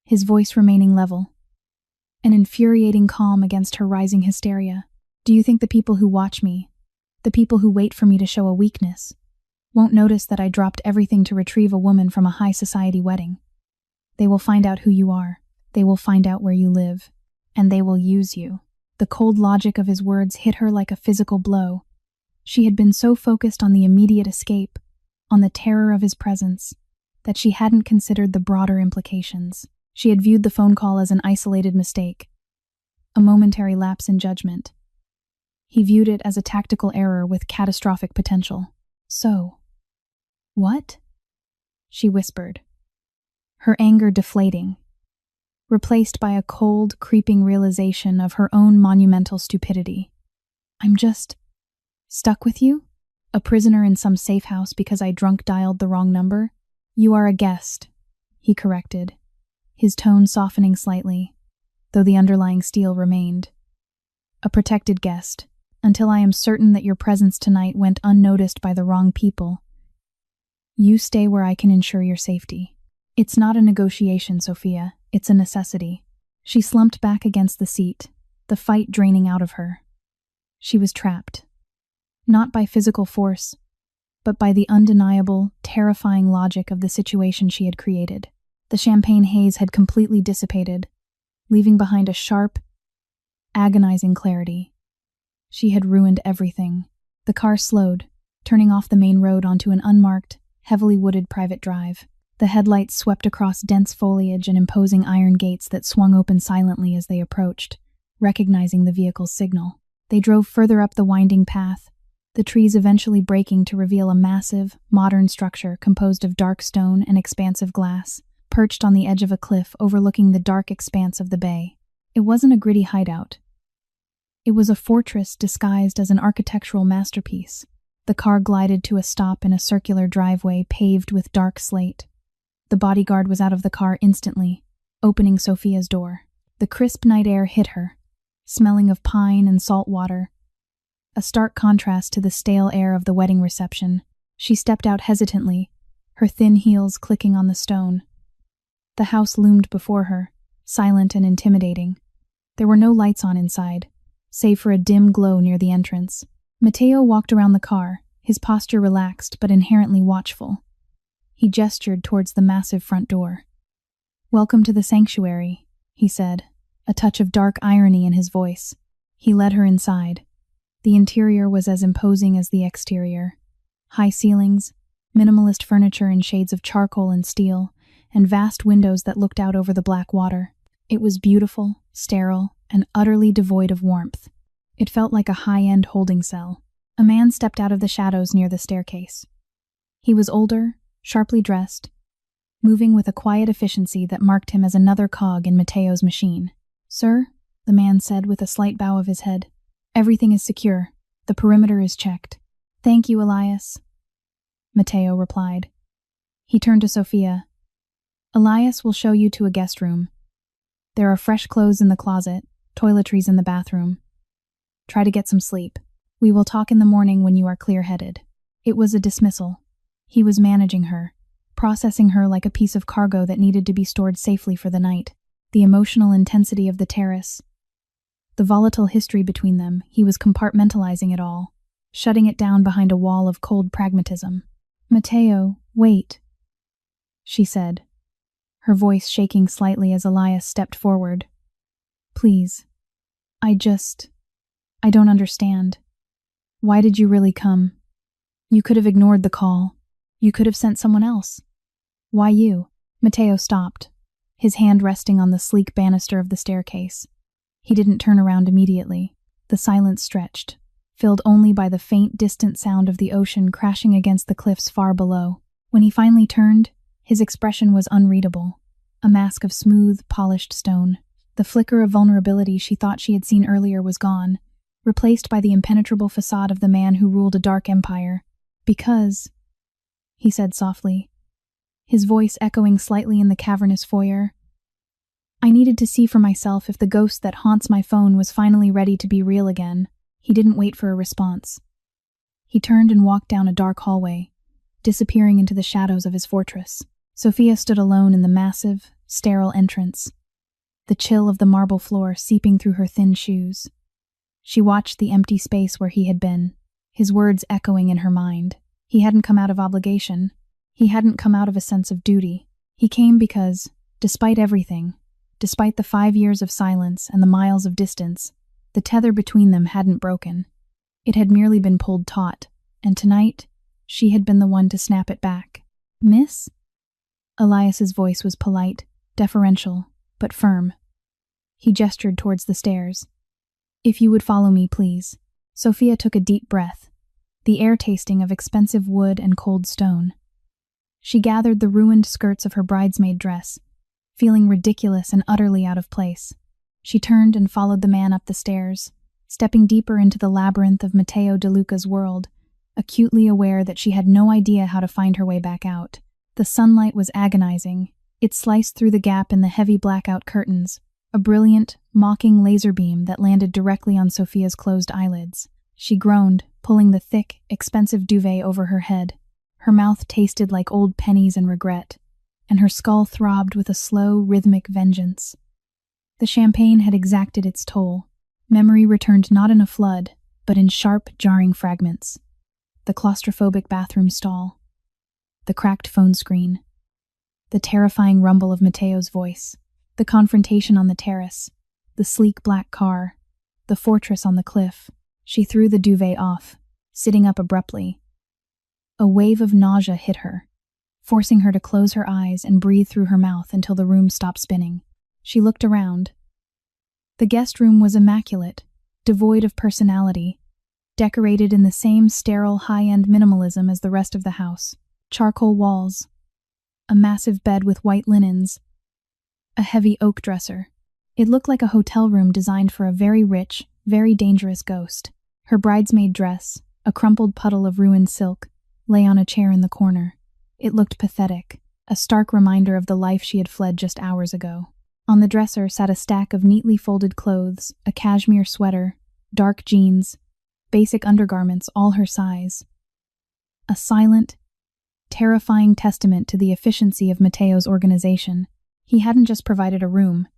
his voice remaining level, an infuriating calm against her rising hysteria. "Do you think the people who watch me, the people who wait for me to show a weakness, won't notice that I dropped everything to retrieve a woman from a high society wedding? They will find out who you are. They will find out where you live. And they will use you." The cold logic of his words hit her like a physical blow. She had been so focused on the immediate escape, on the terror of his presence, that she hadn't considered the broader implications. She had viewed the phone call as an isolated mistake, a momentary lapse in judgment. He viewed it as a tactical error with catastrophic potential. So, What? She whispered, her anger deflating, replaced by a cold, creeping realization of her own monumental stupidity. I'm just stuck with you? A prisoner in some safe house because I drunk dialed the wrong number? You are a guest, he corrected, his tone softening slightly, though the underlying steel remained. A protected guest, until I am certain that your presence tonight went unnoticed by the wrong people. You stay where I can ensure your safety. It's not a negotiation, Sophia. It's a necessity. She slumped back against the seat, the fight draining out of her. She was trapped. Not by physical force, but by the undeniable, terrifying logic of the situation she had created. The champagne haze had completely dissipated, leaving behind a sharp, agonizing clarity. She had ruined everything. The car slowed, turning off the main road onto an unmarked, heavily wooded private drive. The headlights swept across dense foliage and imposing iron gates that swung open silently as they approached, recognizing the vehicle's signal. They drove further up the winding path, the trees eventually breaking to reveal a massive, modern structure composed of dark stone and expansive glass, perched on the edge of a cliff overlooking the dark expanse of the bay. It wasn't a gritty hideout. It was a fortress disguised as an architectural masterpiece. The car glided to a stop in a circular driveway paved with dark slate. The bodyguard was out of the car instantly, opening Sophia's door. The crisp night air hit her, smelling of pine and salt water, a stark contrast to the stale air of the wedding reception. She stepped out hesitantly, her thin heels clicking on the stone. The house loomed before her, silent and intimidating. There were no lights on inside, save for a dim glow near the entrance. Matteo walked around the car, his posture relaxed but inherently watchful. He gestured towards the massive front door. "Welcome to the sanctuary," he said, a touch of dark irony in his voice. He led her inside. The interior was as imposing as the exterior. High ceilings, minimalist furniture in shades of charcoal and steel, and vast windows that looked out over the black water. It was beautiful, sterile, and utterly devoid of warmth. It felt like a high-end holding cell. A man stepped out of the shadows near the staircase. He was older, sharply dressed, moving with a quiet efficiency that marked him as another cog in Matteo's machine. "Sir," the man said with a slight bow of his head, "everything is secure. The perimeter is checked." "Thank you, Elias," Matteo replied. He turned to Sophia. "Elias will show you to a guest room. There are fresh clothes in the closet, toiletries in the bathroom. Try to get some sleep. We will talk in the morning when you are clear-headed." It was a dismissal. He was managing her, processing her like a piece of cargo that needed to be stored safely for the night. The emotional intensity of the terrace, the volatile history between them, he was compartmentalizing it all, shutting it down behind a wall of cold pragmatism. "Matteo, wait," she said, her voice shaking slightly as Elias stepped forward. "Please. I don't understand. Why did you really come? You could have ignored the call. You could have sent someone else. Why you?" Matteo stopped, his hand resting on the sleek banister of the staircase. He didn't turn around immediately. The silence stretched, filled only by the faint, distant sound of the ocean crashing against the cliffs far below. When he finally turned, his expression was unreadable, a mask of smooth, polished stone. The flicker of vulnerability she thought she had seen earlier was gone, replaced by the impenetrable facade of the man who ruled a dark empire. "Because," he said softly, his voice echoing slightly in the cavernous foyer, "I needed to see for myself if the ghost that haunts my phone was finally ready to be real again." He didn't wait for a response. He turned and walked down a dark hallway, disappearing into the shadows of his fortress. Sophia stood alone in the massive, sterile entrance, the chill of the marble floor seeping through her thin shoes. She watched the empty space where he had been, his words echoing in her mind. He hadn't come out of obligation. He hadn't come out of a sense of duty. He came because, despite everything, despite the 5 years of silence and the miles of distance, the tether between them hadn't broken. It had merely been pulled taut, and tonight, she had been the one to snap it back. "Miss?" Elias's voice was polite, deferential, but firm. He gestured towards the stairs. "If you would follow me, please." Sophia took a deep breath, the air tasting of expensive wood and cold stone. She gathered the ruined skirts of her bridesmaid dress, feeling ridiculous and utterly out of place. She turned and followed the man up the stairs, stepping deeper into the labyrinth of Matteo De Luca's world, acutely aware that she had no idea how to find her way back out. The sunlight was agonizing. It sliced through the gap in the heavy blackout curtains, a brilliant, mocking laser beam that landed directly on Sophia's closed eyelids. She groaned, pulling the thick, expensive duvet over her head. Her mouth tasted like old pennies and regret, and her skull throbbed with a slow, rhythmic vengeance. The champagne had exacted its toll. Memory returned not in a flood, but in sharp, jarring fragments. The claustrophobic bathroom stall, the cracked phone screen, the terrifying rumble of Matteo's voice, the confrontation on the terrace, the sleek black car, the fortress on the cliff. She threw the duvet off, sitting up abruptly. A wave of nausea hit her, forcing her to close her eyes and breathe through her mouth until the room stopped spinning. She looked around. The guest room was immaculate, devoid of personality, decorated in the same sterile, high-end minimalism as the rest of the house. Charcoal walls, a massive bed with white linens, a heavy oak dresser. It looked like a hotel room designed for a very rich, very dangerous ghost. Her bridesmaid dress, a crumpled puddle of ruined silk, lay on a chair in the corner. It looked pathetic, a stark reminder of the life she had fled just hours ago. On the dresser sat a stack of neatly folded clothes, a cashmere sweater, dark jeans, basic undergarments all her size. A silent, terrifying testament to the efficiency of Matteo's organization. He hadn't just provided a room.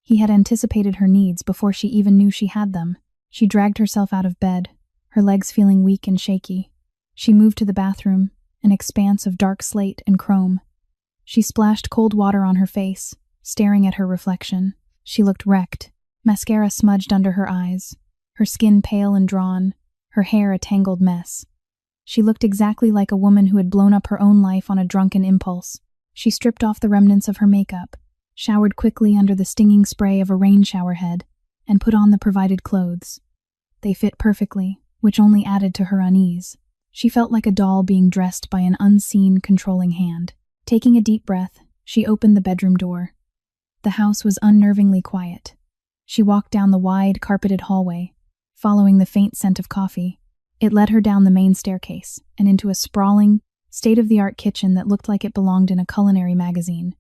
He had anticipated her needs before she even knew she had them. She dragged herself out of bed, her legs feeling weak and shaky. She moved to the bathroom, an expanse of dark slate and chrome. She splashed cold water on her face, staring at her reflection. She looked wrecked, mascara smudged under her eyes, her skin pale and drawn, her hair a tangled mess. She looked exactly like a woman who had blown up her own life on a drunken impulse. She stripped off the remnants of her makeup, showered quickly under the stinging spray of a rain shower head, and put on the provided clothes. They fit perfectly, which only added to her unease. She felt like a doll being dressed by an unseen, controlling hand. Taking a deep breath, she opened the bedroom door. The house was unnervingly quiet. She walked down the wide, carpeted hallway, following the faint scent of coffee. It led her down the main staircase and into a sprawling, state-of-the-art kitchen that looked like it belonged in a culinary magazine,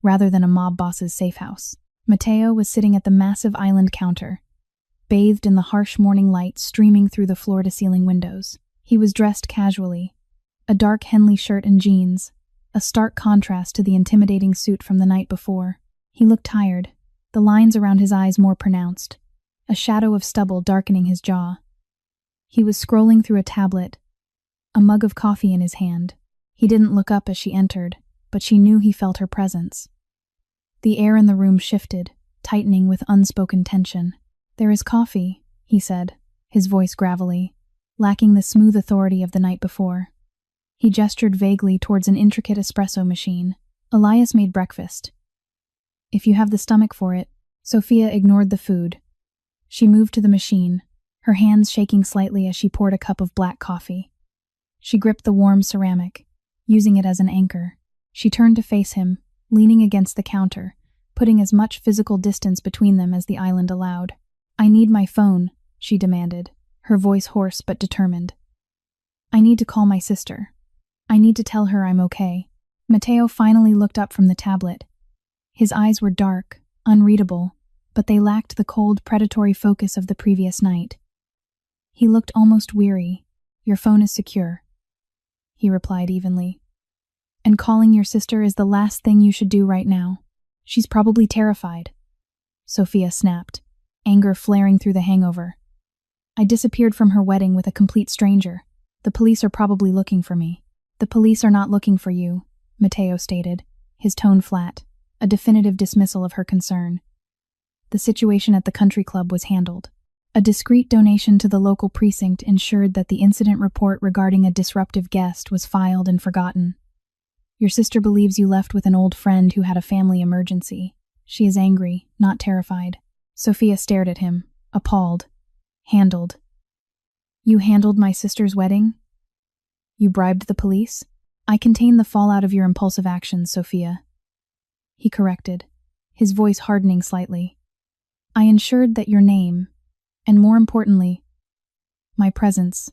rather than a mob boss's safe house. Matteo was sitting at the massive island counter, bathed in the harsh morning light streaming through the floor-to-ceiling windows. He was dressed casually, a dark Henley shirt and jeans, a stark contrast to the intimidating suit from the night before. He looked tired, the lines around his eyes more pronounced, a shadow of stubble darkening his jaw. He was scrolling through a tablet, a mug of coffee in his hand. He didn't look up as she entered, but she knew he felt her presence. The air in the room shifted, tightening with unspoken tension. "There is coffee," he said, his voice gravelly, lacking the smooth authority of the night before. He gestured vaguely towards an intricate espresso machine. "Elias made breakfast. If you have the stomach for it." Sophia ignored the food. She moved to the machine, her hands shaking slightly as she poured a cup of black coffee. She gripped the warm ceramic, using it as an anchor. She turned to face him, leaning against the counter, putting as much physical distance between them as the island allowed. "I need my phone," she demanded, her voice hoarse but determined. "I need to call my sister. I need to tell her I'm okay." Matteo finally looked up from the tablet. His eyes were dark, unreadable, but they lacked the cold, predatory focus of the previous night. He looked almost weary. "Your phone is secure," he replied evenly. "And calling your sister is the last thing you should do right now. She's probably terrified." Sophia snapped, anger flaring through the hangover. "I disappeared from her wedding with a complete stranger. The police are probably looking for me." "The police are not looking for you," Matteo stated, his tone flat, a definitive dismissal of her concern. The situation at the country club was handled. A discreet donation to the local precinct ensured that the incident report regarding a disruptive guest was filed and forgotten. "Your sister believes you left with an old friend who had a family emergency. She is angry, not terrified." Sophia stared at him, appalled. "Handled? You handled my sister's wedding? You bribed the police?" I contained the fallout of your impulsive actions, Sophia. He corrected, his voice hardening slightly. I ensured that your name, and more importantly, my presence,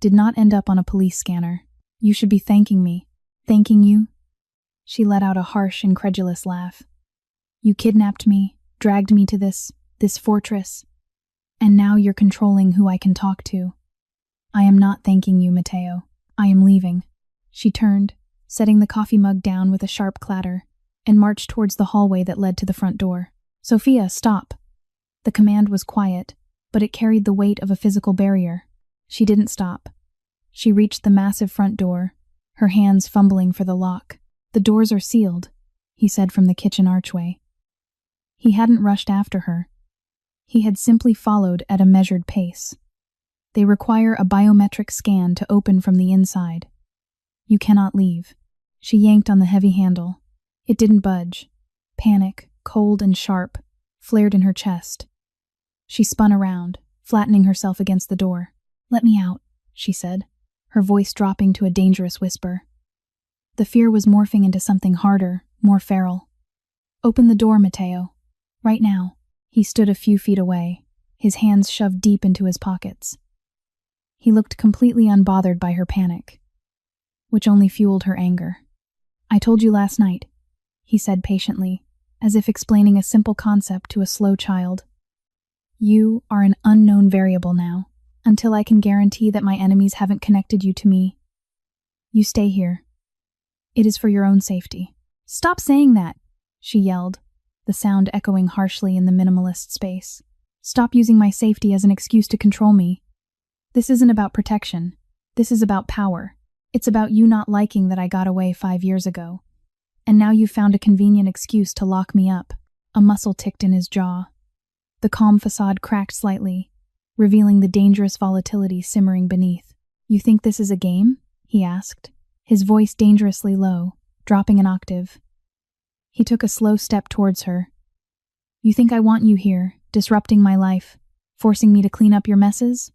did not end up on a police scanner. You should be thanking me. Thanking you? She let out a harsh, incredulous laugh. You kidnapped me, dragged me to this fortress, and now you're controlling who I can talk to. I am not thanking you, Matteo. I am leaving. She turned, setting the coffee mug down with a sharp clatter, and marched towards the hallway that led to the front door. Sophia, stop. The command was quiet, but it carried the weight of a physical barrier. She didn't stop. She reached the massive front door, her hands fumbling for the lock. The doors are sealed, he said from the kitchen archway. He hadn't rushed after her. He had simply followed at a measured pace. They require a biometric scan to open from the inside. You cannot leave. She yanked on the heavy handle. It didn't budge. Panic, cold and sharp, flared in her chest. She spun around, flattening herself against the door. Let me out, she said, her voice dropping to a dangerous whisper. The fear was morphing into something harder, more feral. Open the door, Matteo. Right now. He stood a few feet away, his hands shoved deep into his pockets. He looked completely unbothered by her panic, which only fueled her anger. I told you last night, he said patiently, as if explaining a simple concept to a slow child. You are an unknown variable now, until I can guarantee that my enemies haven't connected you to me. You stay here. It is for your own safety. Stop saying that, she yelled, the sound echoing harshly in the minimalist space. Stop using my safety as an excuse to control me. This isn't about protection. This is about power. It's about you not liking that I got away 5 years ago. And now you've found a convenient excuse to lock me up. A muscle ticked in his jaw. The calm facade cracked slightly, revealing the dangerous volatility simmering beneath. You think this is a game? He asked, his voice dangerously low, dropping an octave. He took a slow step towards her. You think I want you here, disrupting my life, forcing me to clean up your messes?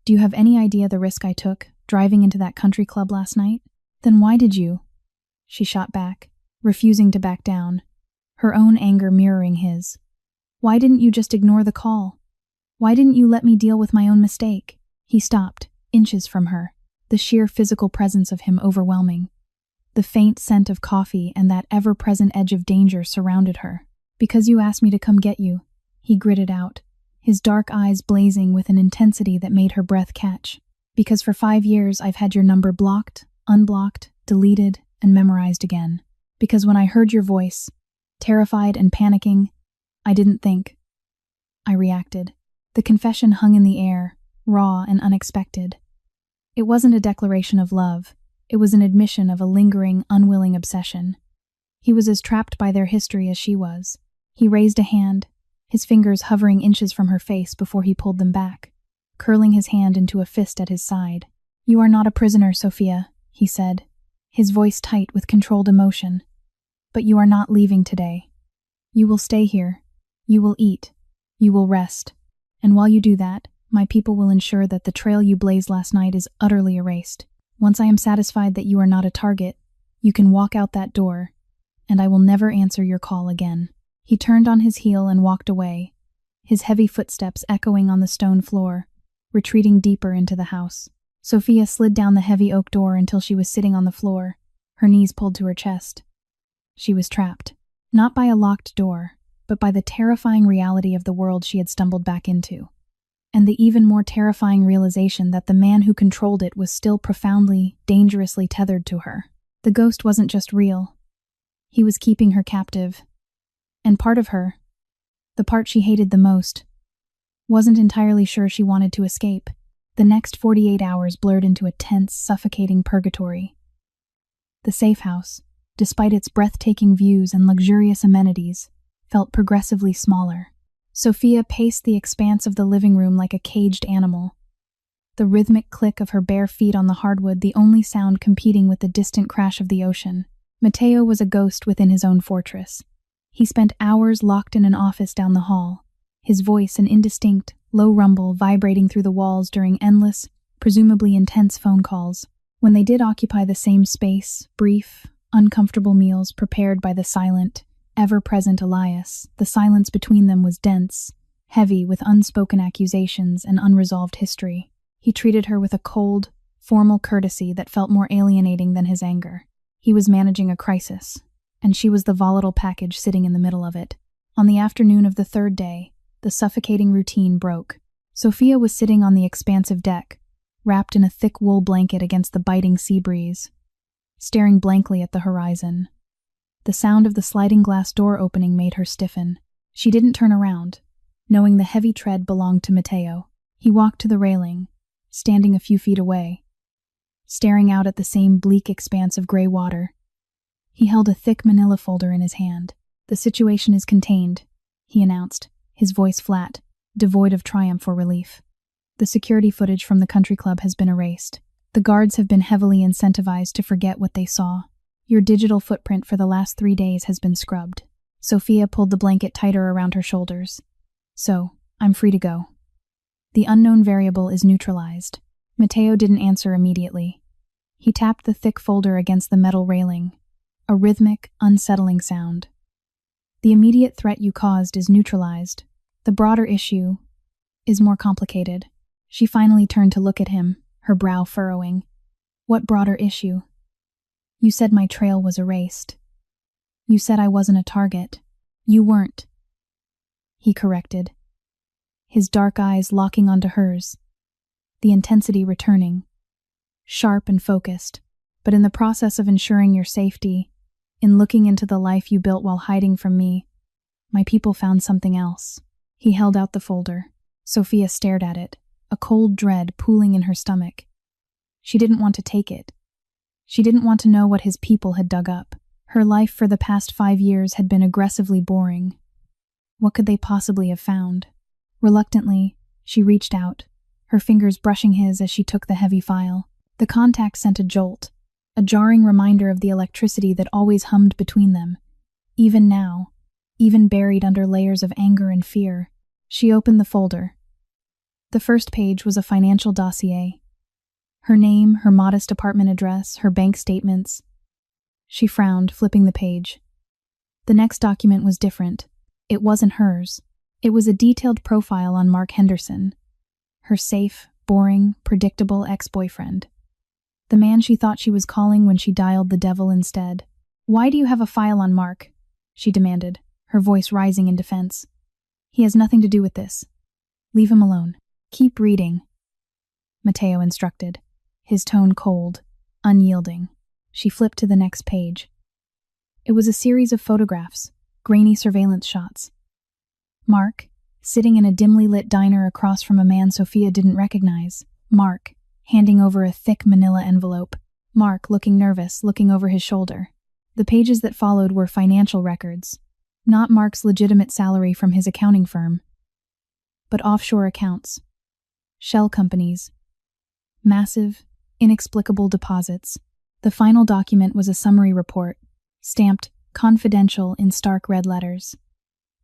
Do you have any idea the risk I took, driving into that country club last night? Then why did you? She shot back, refusing to back down, her own anger mirroring his. Why didn't you just ignore the call? Why didn't you let me deal with my own mistake? He stopped, inches from her, the sheer physical presence of him overwhelming. The faint scent of coffee and that ever-present edge of danger surrounded her. Because you asked me to come get you, he gritted out, his dark eyes blazing with an intensity that made her breath catch. Because for 5 years I've had your number blocked, unblocked, deleted, and memorized again. Because when I heard your voice, terrified and panicking, I didn't think. I reacted. The confession hung in the air, raw and unexpected. It wasn't a declaration of love. It was an admission of a lingering, unwilling obsession. He was as trapped by their history as she was. He raised a hand, his fingers hovering inches from her face before he pulled them back, curling his hand into a fist at his side. You are not a prisoner, Sophia, he said, his voice tight with controlled emotion. But you are not leaving today. You will stay here. You will eat. You will rest. And while you do that, my people will ensure that the trail you blazed last night is utterly erased. Once I am satisfied that you are not a target, you can walk out that door, and I will never answer your call again. He turned on his heel and walked away, his heavy footsteps echoing on the stone floor, retreating deeper into the house. Sophia slid down the heavy oak door until she was sitting on the floor, her knees pulled to her chest. She was trapped, not by a locked door, but by the terrifying reality of the world she had stumbled back into. And the even more terrifying realization that the man who controlled it was still profoundly, dangerously tethered to her. The ghost wasn't just real. He was keeping her captive. And part of her, the part she hated the most, wasn't entirely sure she wanted to escape. The next 48 hours blurred into a tense, suffocating purgatory. The safe house, despite its breathtaking views and luxurious amenities, felt progressively smaller. Sophia paced the expanse of the living room like a caged animal, the rhythmic click of her bare feet on the hardwood the only sound competing with the distant crash of the ocean. Matteo was a ghost within his own fortress. He spent hours locked in an office down the hall, his voice an indistinct, low rumble vibrating through the walls during endless, presumably intense phone calls. When they did occupy the same space, brief, uncomfortable meals prepared by the silent, ever-present Elias, the silence between them was dense, heavy with unspoken accusations and unresolved history. He treated her with a cold, formal courtesy that felt more alienating than his anger. He was managing a crisis, and she was the volatile package sitting in the middle of it. On the afternoon of the third day, the suffocating routine broke. Sophia was sitting on the expansive deck, wrapped in a thick wool blanket against the biting sea breeze, staring blankly at the horizon. The sound of the sliding glass door opening made her stiffen. She didn't turn around, knowing the heavy tread belonged to Matteo. He walked to the railing, standing a few feet away, staring out at the same bleak expanse of gray water. He held a thick manila folder in his hand. "The situation is contained," he announced, his voice flat, devoid of triumph or relief. "The security footage from the country club has been erased. The guards have been heavily incentivized to forget what they saw. Your digital footprint for the last 3 days has been scrubbed." Sophia pulled the blanket tighter around her shoulders. "So, I'm free to go. The unknown variable is neutralized." Matteo didn't answer immediately. He tapped the thick folder against the metal railing, a rhythmic, unsettling sound. "The immediate threat you caused is neutralized. The broader issue is more complicated." She finally turned to look at him, her brow furrowing. "What broader issue?" "You said my trail was erased. You said I wasn't a target. You weren't," he corrected, his dark eyes locking onto hers, the intensity returning, sharp and focused. "But in the process of ensuring your safety, in looking into the life you built while hiding from me, my people found something else." He held out the folder. Sophia stared at it, a cold dread pooling in her stomach. She didn't want to take it. She didn't want to know what his people had dug up. Her life for the past 5 years had been aggressively boring. What could they possibly have found? Reluctantly, she reached out, her fingers brushing his as she took the heavy file. The contact sent a jolt, a jarring reminder of the electricity that always hummed between them. Even now, even buried under layers of anger and fear. She opened the folder. The first page was a financial dossier. Her name, her modest apartment address, her bank statements. She frowned, flipping the page. The next document was different. It wasn't hers. It was a detailed profile on Mark Henderson, her safe, boring, predictable ex-boyfriend. The man she thought she was calling when she dialed the devil instead. "Why do you have a file on Mark?" she demanded, her voice rising in defense. "He has nothing to do with this. Leave him alone. Keep reading," Matteo instructed, his tone cold, unyielding. She flipped to the next page. It was a series of photographs, grainy surveillance shots. Mark, sitting in a dimly lit diner across from a man Sophia didn't recognize. Mark, handing over a thick manila envelope. Mark, looking nervous, looking over his shoulder. The pages that followed were financial records, not Mark's legitimate salary from his accounting firm, but offshore accounts, shell companies, massive, inexplicable deposits. The final document was a summary report, stamped "confidential" in stark red letters.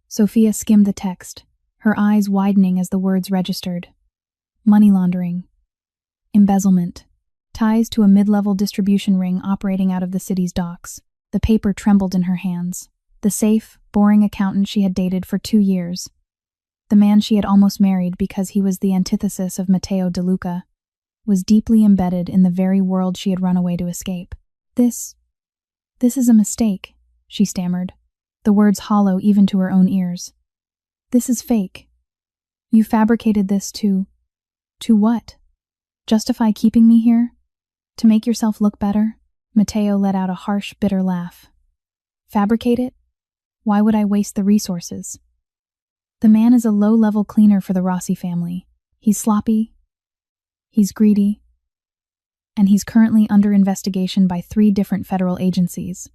Sophia skimmed the text, her eyes widening as the words registered. Money laundering, embezzlement, ties to a mid-level distribution ring operating out of the city's docks. The paper trembled in her hands. The safe, boring accountant she had dated for 2 years. The man she had almost married because he was the antithesis of Matteo De Luca, was deeply embedded in the very world she had run away to escape. This is a mistake," she stammered, the words hollow even to her own ears. "This is fake. You fabricated this to what? Justify keeping me here? To make yourself look better?" Matteo let out a harsh, bitter laugh. "Fabricate it? Why would I waste the resources? The man is a low-level cleaner for the Rossi family. He's sloppy, he's greedy, and he's currently under investigation by 3 different federal agencies."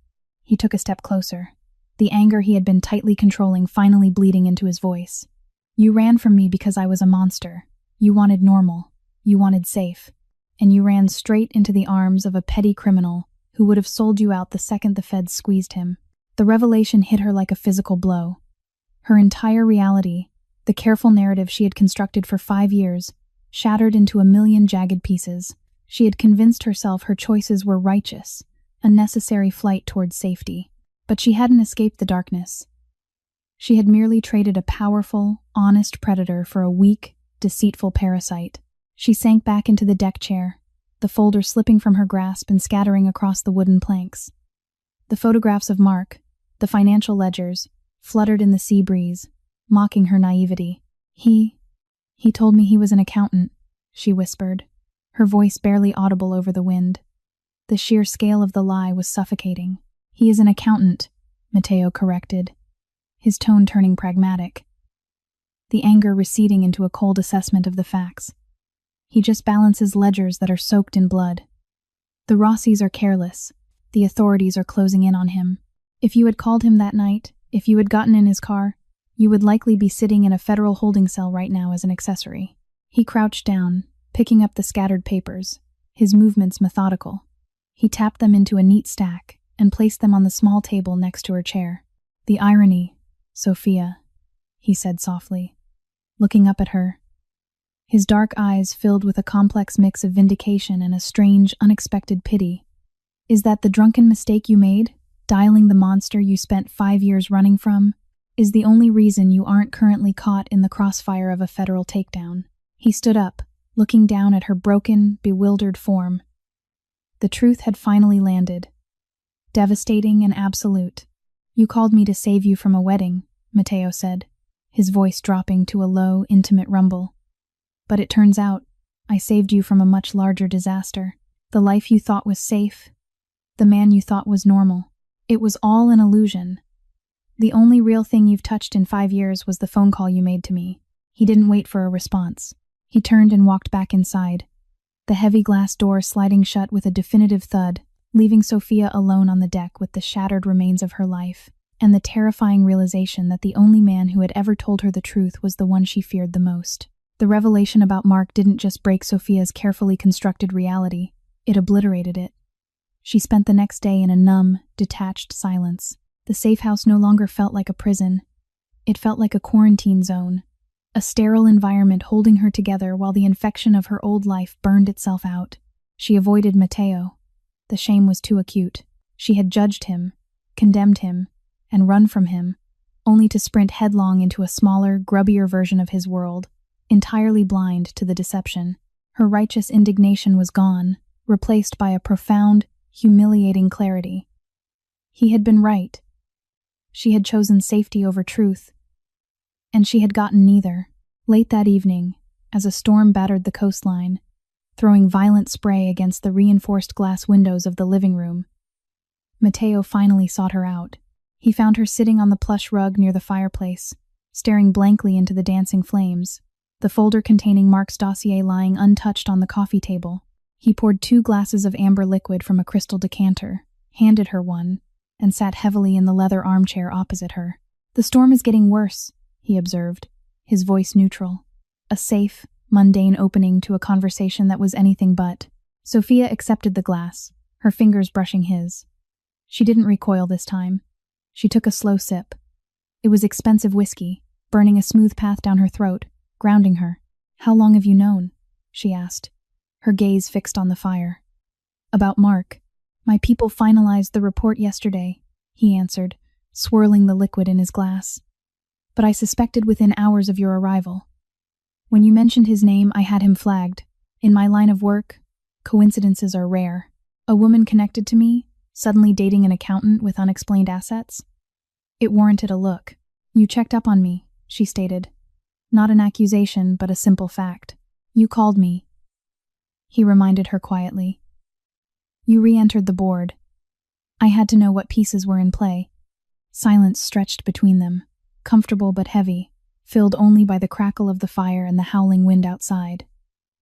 He took a step closer, the anger he had been tightly controlling finally bleeding into his voice. "You ran from me because I was a monster. You wanted normal. You wanted safe. And you ran straight into the arms of a petty criminal who would have sold you out the second the feds squeezed him." The revelation hit her like a physical blow. Her entire reality, the careful narrative she had constructed for 5 years, shattered into a million jagged pieces. She had convinced herself her choices were righteous, a necessary flight towards safety. But she hadn't escaped the darkness. She had merely traded a powerful, honest predator for a weak, deceitful parasite. She sank back into the deck chair, the folder slipping from her grasp and scattering across the wooden planks. The photographs of Mark, the financial ledgers, fluttered in the sea breeze, mocking her naivety. He told me he was an accountant, she whispered, her voice barely audible over the wind. The sheer scale of the lie was suffocating. He is an accountant, Matteo corrected, his tone turning pragmatic, the anger receding into a cold assessment of the facts. He just balances ledgers that are soaked in blood. The Rossis are careless. The authorities are closing in on him. If you had called him that night, if you had gotten in his car, you would likely be sitting in a federal holding cell right now as an accessory. He crouched down, picking up the scattered papers, his movements methodical. He tapped them into a neat stack and placed them on the small table next to her chair. The irony, Sophia, he said softly, looking up at her. His dark eyes filled with a complex mix of vindication and a strange, unexpected pity. Is that the drunken mistake you made, dialing the monster you spent 5 years running from, is the only reason you aren't currently caught in the crossfire of a federal takedown? He stood up, looking down at her broken, bewildered form. The truth had finally landed. Devastating and absolute. You called me to save you from a wedding, Matteo said, his voice dropping to a low, intimate rumble. But it turns out, I saved you from a much larger disaster. The life you thought was safe, the man you thought was normal. It was all an illusion. The only real thing you've touched in 5 years was the phone call you made to me. He didn't wait for a response. He turned and walked back inside, the heavy glass door sliding shut with a definitive thud, leaving Sophia alone on the deck with the shattered remains of her life, and the terrifying realization that the only man who had ever told her the truth was the one she feared the most. The revelation about Mark didn't just break Sophia's carefully constructed reality, it obliterated it. She spent the next day in a numb, detached silence. The safe house no longer felt like a prison. It felt like a quarantine zone, a sterile environment holding her together while the infection of her old life burned itself out. She avoided Matteo. The shame was too acute. She had judged him, condemned him, and run from him, only to sprint headlong into a smaller, grubbier version of his world, entirely blind to the deception. Her righteous indignation was gone, replaced by a profound, humiliating clarity. He had been right. She had chosen safety over truth, and she had gotten neither. Late that evening, as a storm battered the coastline, throwing violent spray against the reinforced glass windows of the living room, Matteo finally sought her out. He found her sitting on the plush rug near the fireplace, staring blankly into the dancing flames, the folder containing Mark's dossier lying untouched on the coffee table. He poured 2 glasses of amber liquid from a crystal decanter, handed her one, and sat heavily in the leather armchair opposite her. The storm is getting worse, he observed, his voice neutral. A safe, mundane opening to a conversation that was anything but. Sophia accepted the glass, her fingers brushing his. She didn't recoil this time. She took a slow sip. It was expensive whiskey, burning a smooth path down her throat, grounding her. How long have you known? She asked, her gaze fixed on the fire. About Mark. My people finalized the report yesterday, he answered, swirling the liquid in his glass. But I suspected within hours of your arrival. When you mentioned his name, I had him flagged. In my line of work, coincidences are rare. A woman connected to me, suddenly dating an accountant with unexplained assets? It warranted a look. You checked up on me, she stated. Not an accusation, but a simple fact. You called me. He reminded her quietly. You re-entered the board. I had to know what pieces were in play. Silence stretched between them, comfortable but heavy, filled only by the crackle of the fire and the howling wind outside.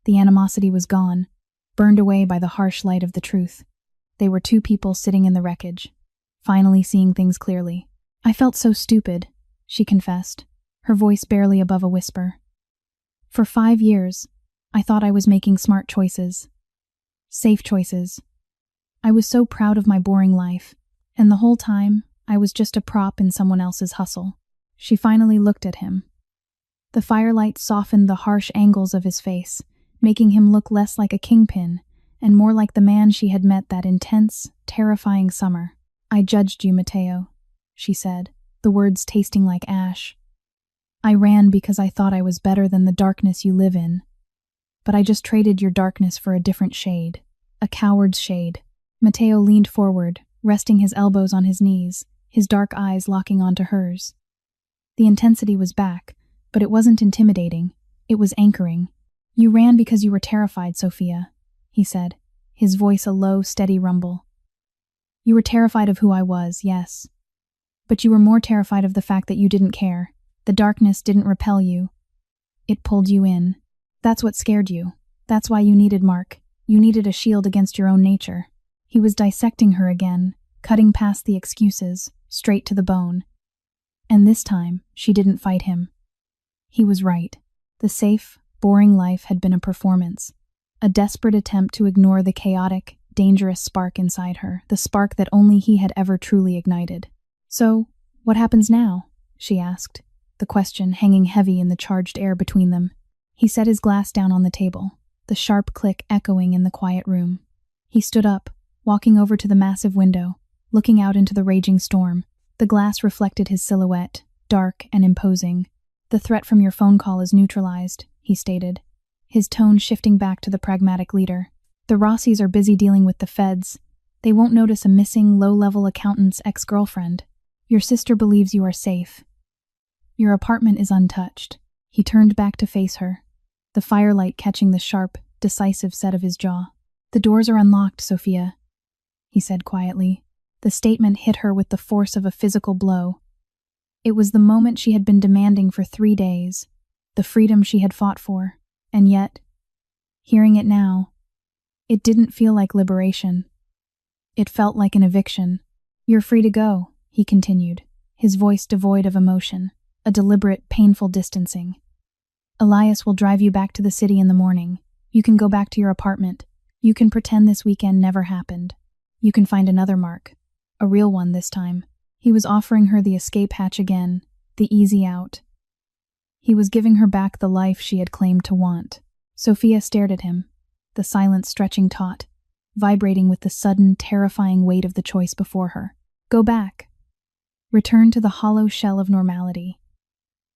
The animosity was gone, burned away by the harsh light of the truth. They were 2 people sitting in the wreckage, finally seeing things clearly. I felt so stupid, she confessed, her voice barely above a whisper. For 5 years, I thought I was making smart choices. Safe choices. I was so proud of my boring life, and the whole time, I was just a prop in someone else's hustle. She finally looked at him. The firelight softened the harsh angles of his face, making him look less like a kingpin and more like the man she had met that intense, terrifying summer. "I judged you, Mateo," she said, the words tasting like ash. "I ran because I thought I was better than the darkness you live in. But I just traded your darkness for a different shade. A coward's shade." Mateo leaned forward, resting his elbows on his knees, his dark eyes locking onto hers. The intensity was back, but it wasn't intimidating. It was anchoring. "You ran because you were terrified, Sophia," he said, his voice a low, steady rumble. "You were terrified of who I was, yes. But you were more terrified of the fact that you didn't care. The darkness didn't repel you. It pulled you in. That's what scared you. That's why you needed Mark. You needed a shield against your own nature." He was dissecting her again, cutting past the excuses, straight to the bone. And this time, she didn't fight him. He was right. The safe, boring life had been a performance. A desperate attempt to ignore the chaotic, dangerous spark inside her, the spark that only he had ever truly ignited. "So, what happens now?" she asked, the question hanging heavy in the charged air between them. He set his glass down on the table, the sharp click echoing in the quiet room. He stood up, walking over to the massive window, looking out into the raging storm. The glass reflected his silhouette, dark and imposing. "The threat from your phone call is neutralized," he stated, his tone shifting back to the pragmatic leader. "The Rossis are busy dealing with the feds. They won't notice a missing, low-level accountant's ex-girlfriend. Your sister believes you are safe. Your apartment is untouched." He turned back to face her, the firelight catching the sharp, decisive set of his jaw. "The doors are unlocked, Sophia," he said quietly. The statement hit her with the force of a physical blow. It was the moment she had been demanding for 3 days, the freedom she had fought for, and yet, hearing it now, it didn't feel like liberation. It felt like an eviction. "You're free to go," he continued, his voice devoid of emotion, a deliberate, painful distancing. "Elias will drive you back to the city in the morning. You can go back to your apartment. You can pretend this weekend never happened. You can find another Mark. A real one this time." He was offering her the escape hatch again, the easy out. He was giving her back the life she had claimed to want. Sophia stared at him, the silence stretching taut, vibrating with the sudden, terrifying weight of the choice before her. Go back. Return to the hollow shell of normality.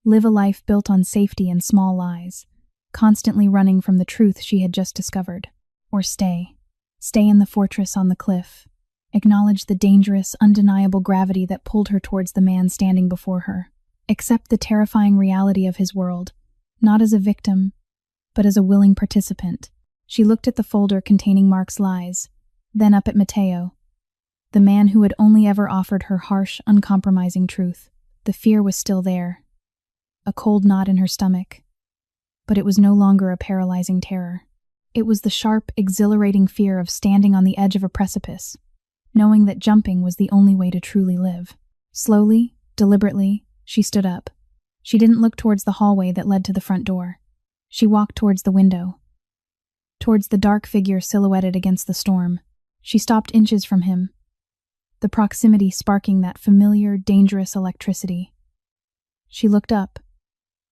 Live a life built on safety and small lies, constantly running from the truth she had just discovered. Or stay. Stay in the fortress on the cliff. Acknowledge the dangerous, undeniable gravity that pulled her towards the man standing before her. Accept the terrifying reality of his world, not as a victim, but as a willing participant. She looked at the folder containing Mark's lies, then up at Mateo, the man who had only ever offered her harsh, uncompromising truth. The fear was still there, a cold knot in her stomach, but it was no longer a paralyzing terror. It was the sharp, exhilarating fear of standing on the edge of a precipice, knowing that jumping was the only way to truly live. Slowly, deliberately, she stood up. She didn't look towards the hallway that led to the front door. She walked towards the window, towards the dark figure silhouetted against the storm. She stopped inches from him, the proximity sparking that familiar, dangerous electricity. She looked up,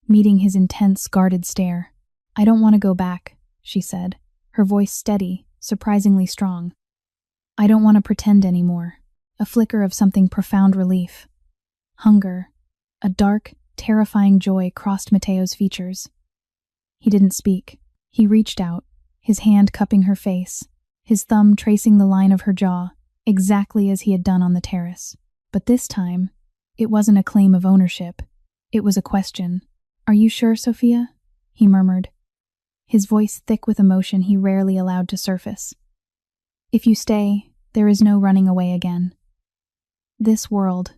meeting his intense, guarded stare. "I don't want to go back," she said, her voice steady, surprisingly strong. "I don't want to pretend anymore." A flicker of something profound relief. Hunger, a dark, terrifying joy crossed Mateo's features. He didn't speak. He reached out, his hand cupping her face, his thumb tracing the line of her jaw, exactly as he had done on the terrace. But this time, it wasn't a claim of ownership. It was a question. "Are you sure, Sophia?" he murmured, his voice thick with emotion he rarely allowed to surface. "If you stay, there is no running away again. This world,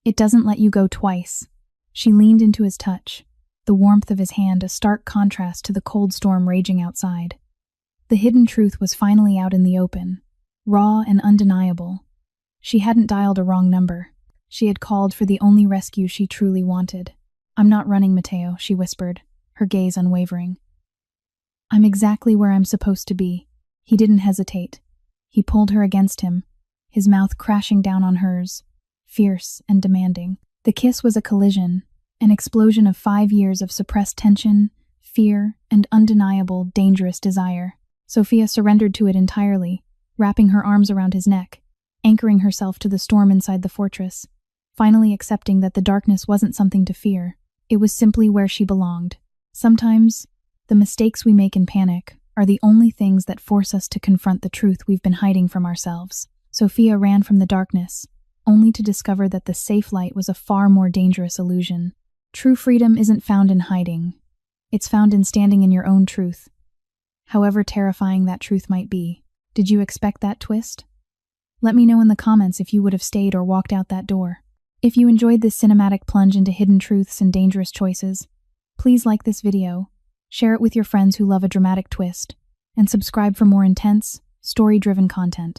it doesn't let you go twice." She leaned into his touch, the warmth of his hand a stark contrast to the cold storm raging outside. The hidden truth was finally out in the open, raw and undeniable. She hadn't dialed a wrong number. She had called for the only rescue she truly wanted. "I'm not running, Mateo," she whispered, her gaze unwavering. "I'm exactly where I'm supposed to be." He didn't hesitate. He pulled her against him, his mouth crashing down on hers, fierce and demanding. The kiss was a collision, an explosion of 5 years of suppressed tension, fear, and undeniable, dangerous desire. Sophia surrendered to it entirely, wrapping her arms around his neck, anchoring herself to the storm inside the fortress, finally accepting that the darkness wasn't something to fear. It was simply where she belonged. Sometimes, the mistakes we make in panic are the only things that force us to confront the truth we've been hiding from ourselves. Sophia ran from the darkness, only to discover that the safe light was a far more dangerous illusion. True freedom isn't found in hiding. It's found in standing in your own truth, however terrifying that truth might be. Did you expect that twist? Let me know in the comments if you would have stayed or walked out that door. If you enjoyed this cinematic plunge into hidden truths and dangerous choices, please like this video, share it with your friends who love a dramatic twist, and subscribe for more intense, story-driven content.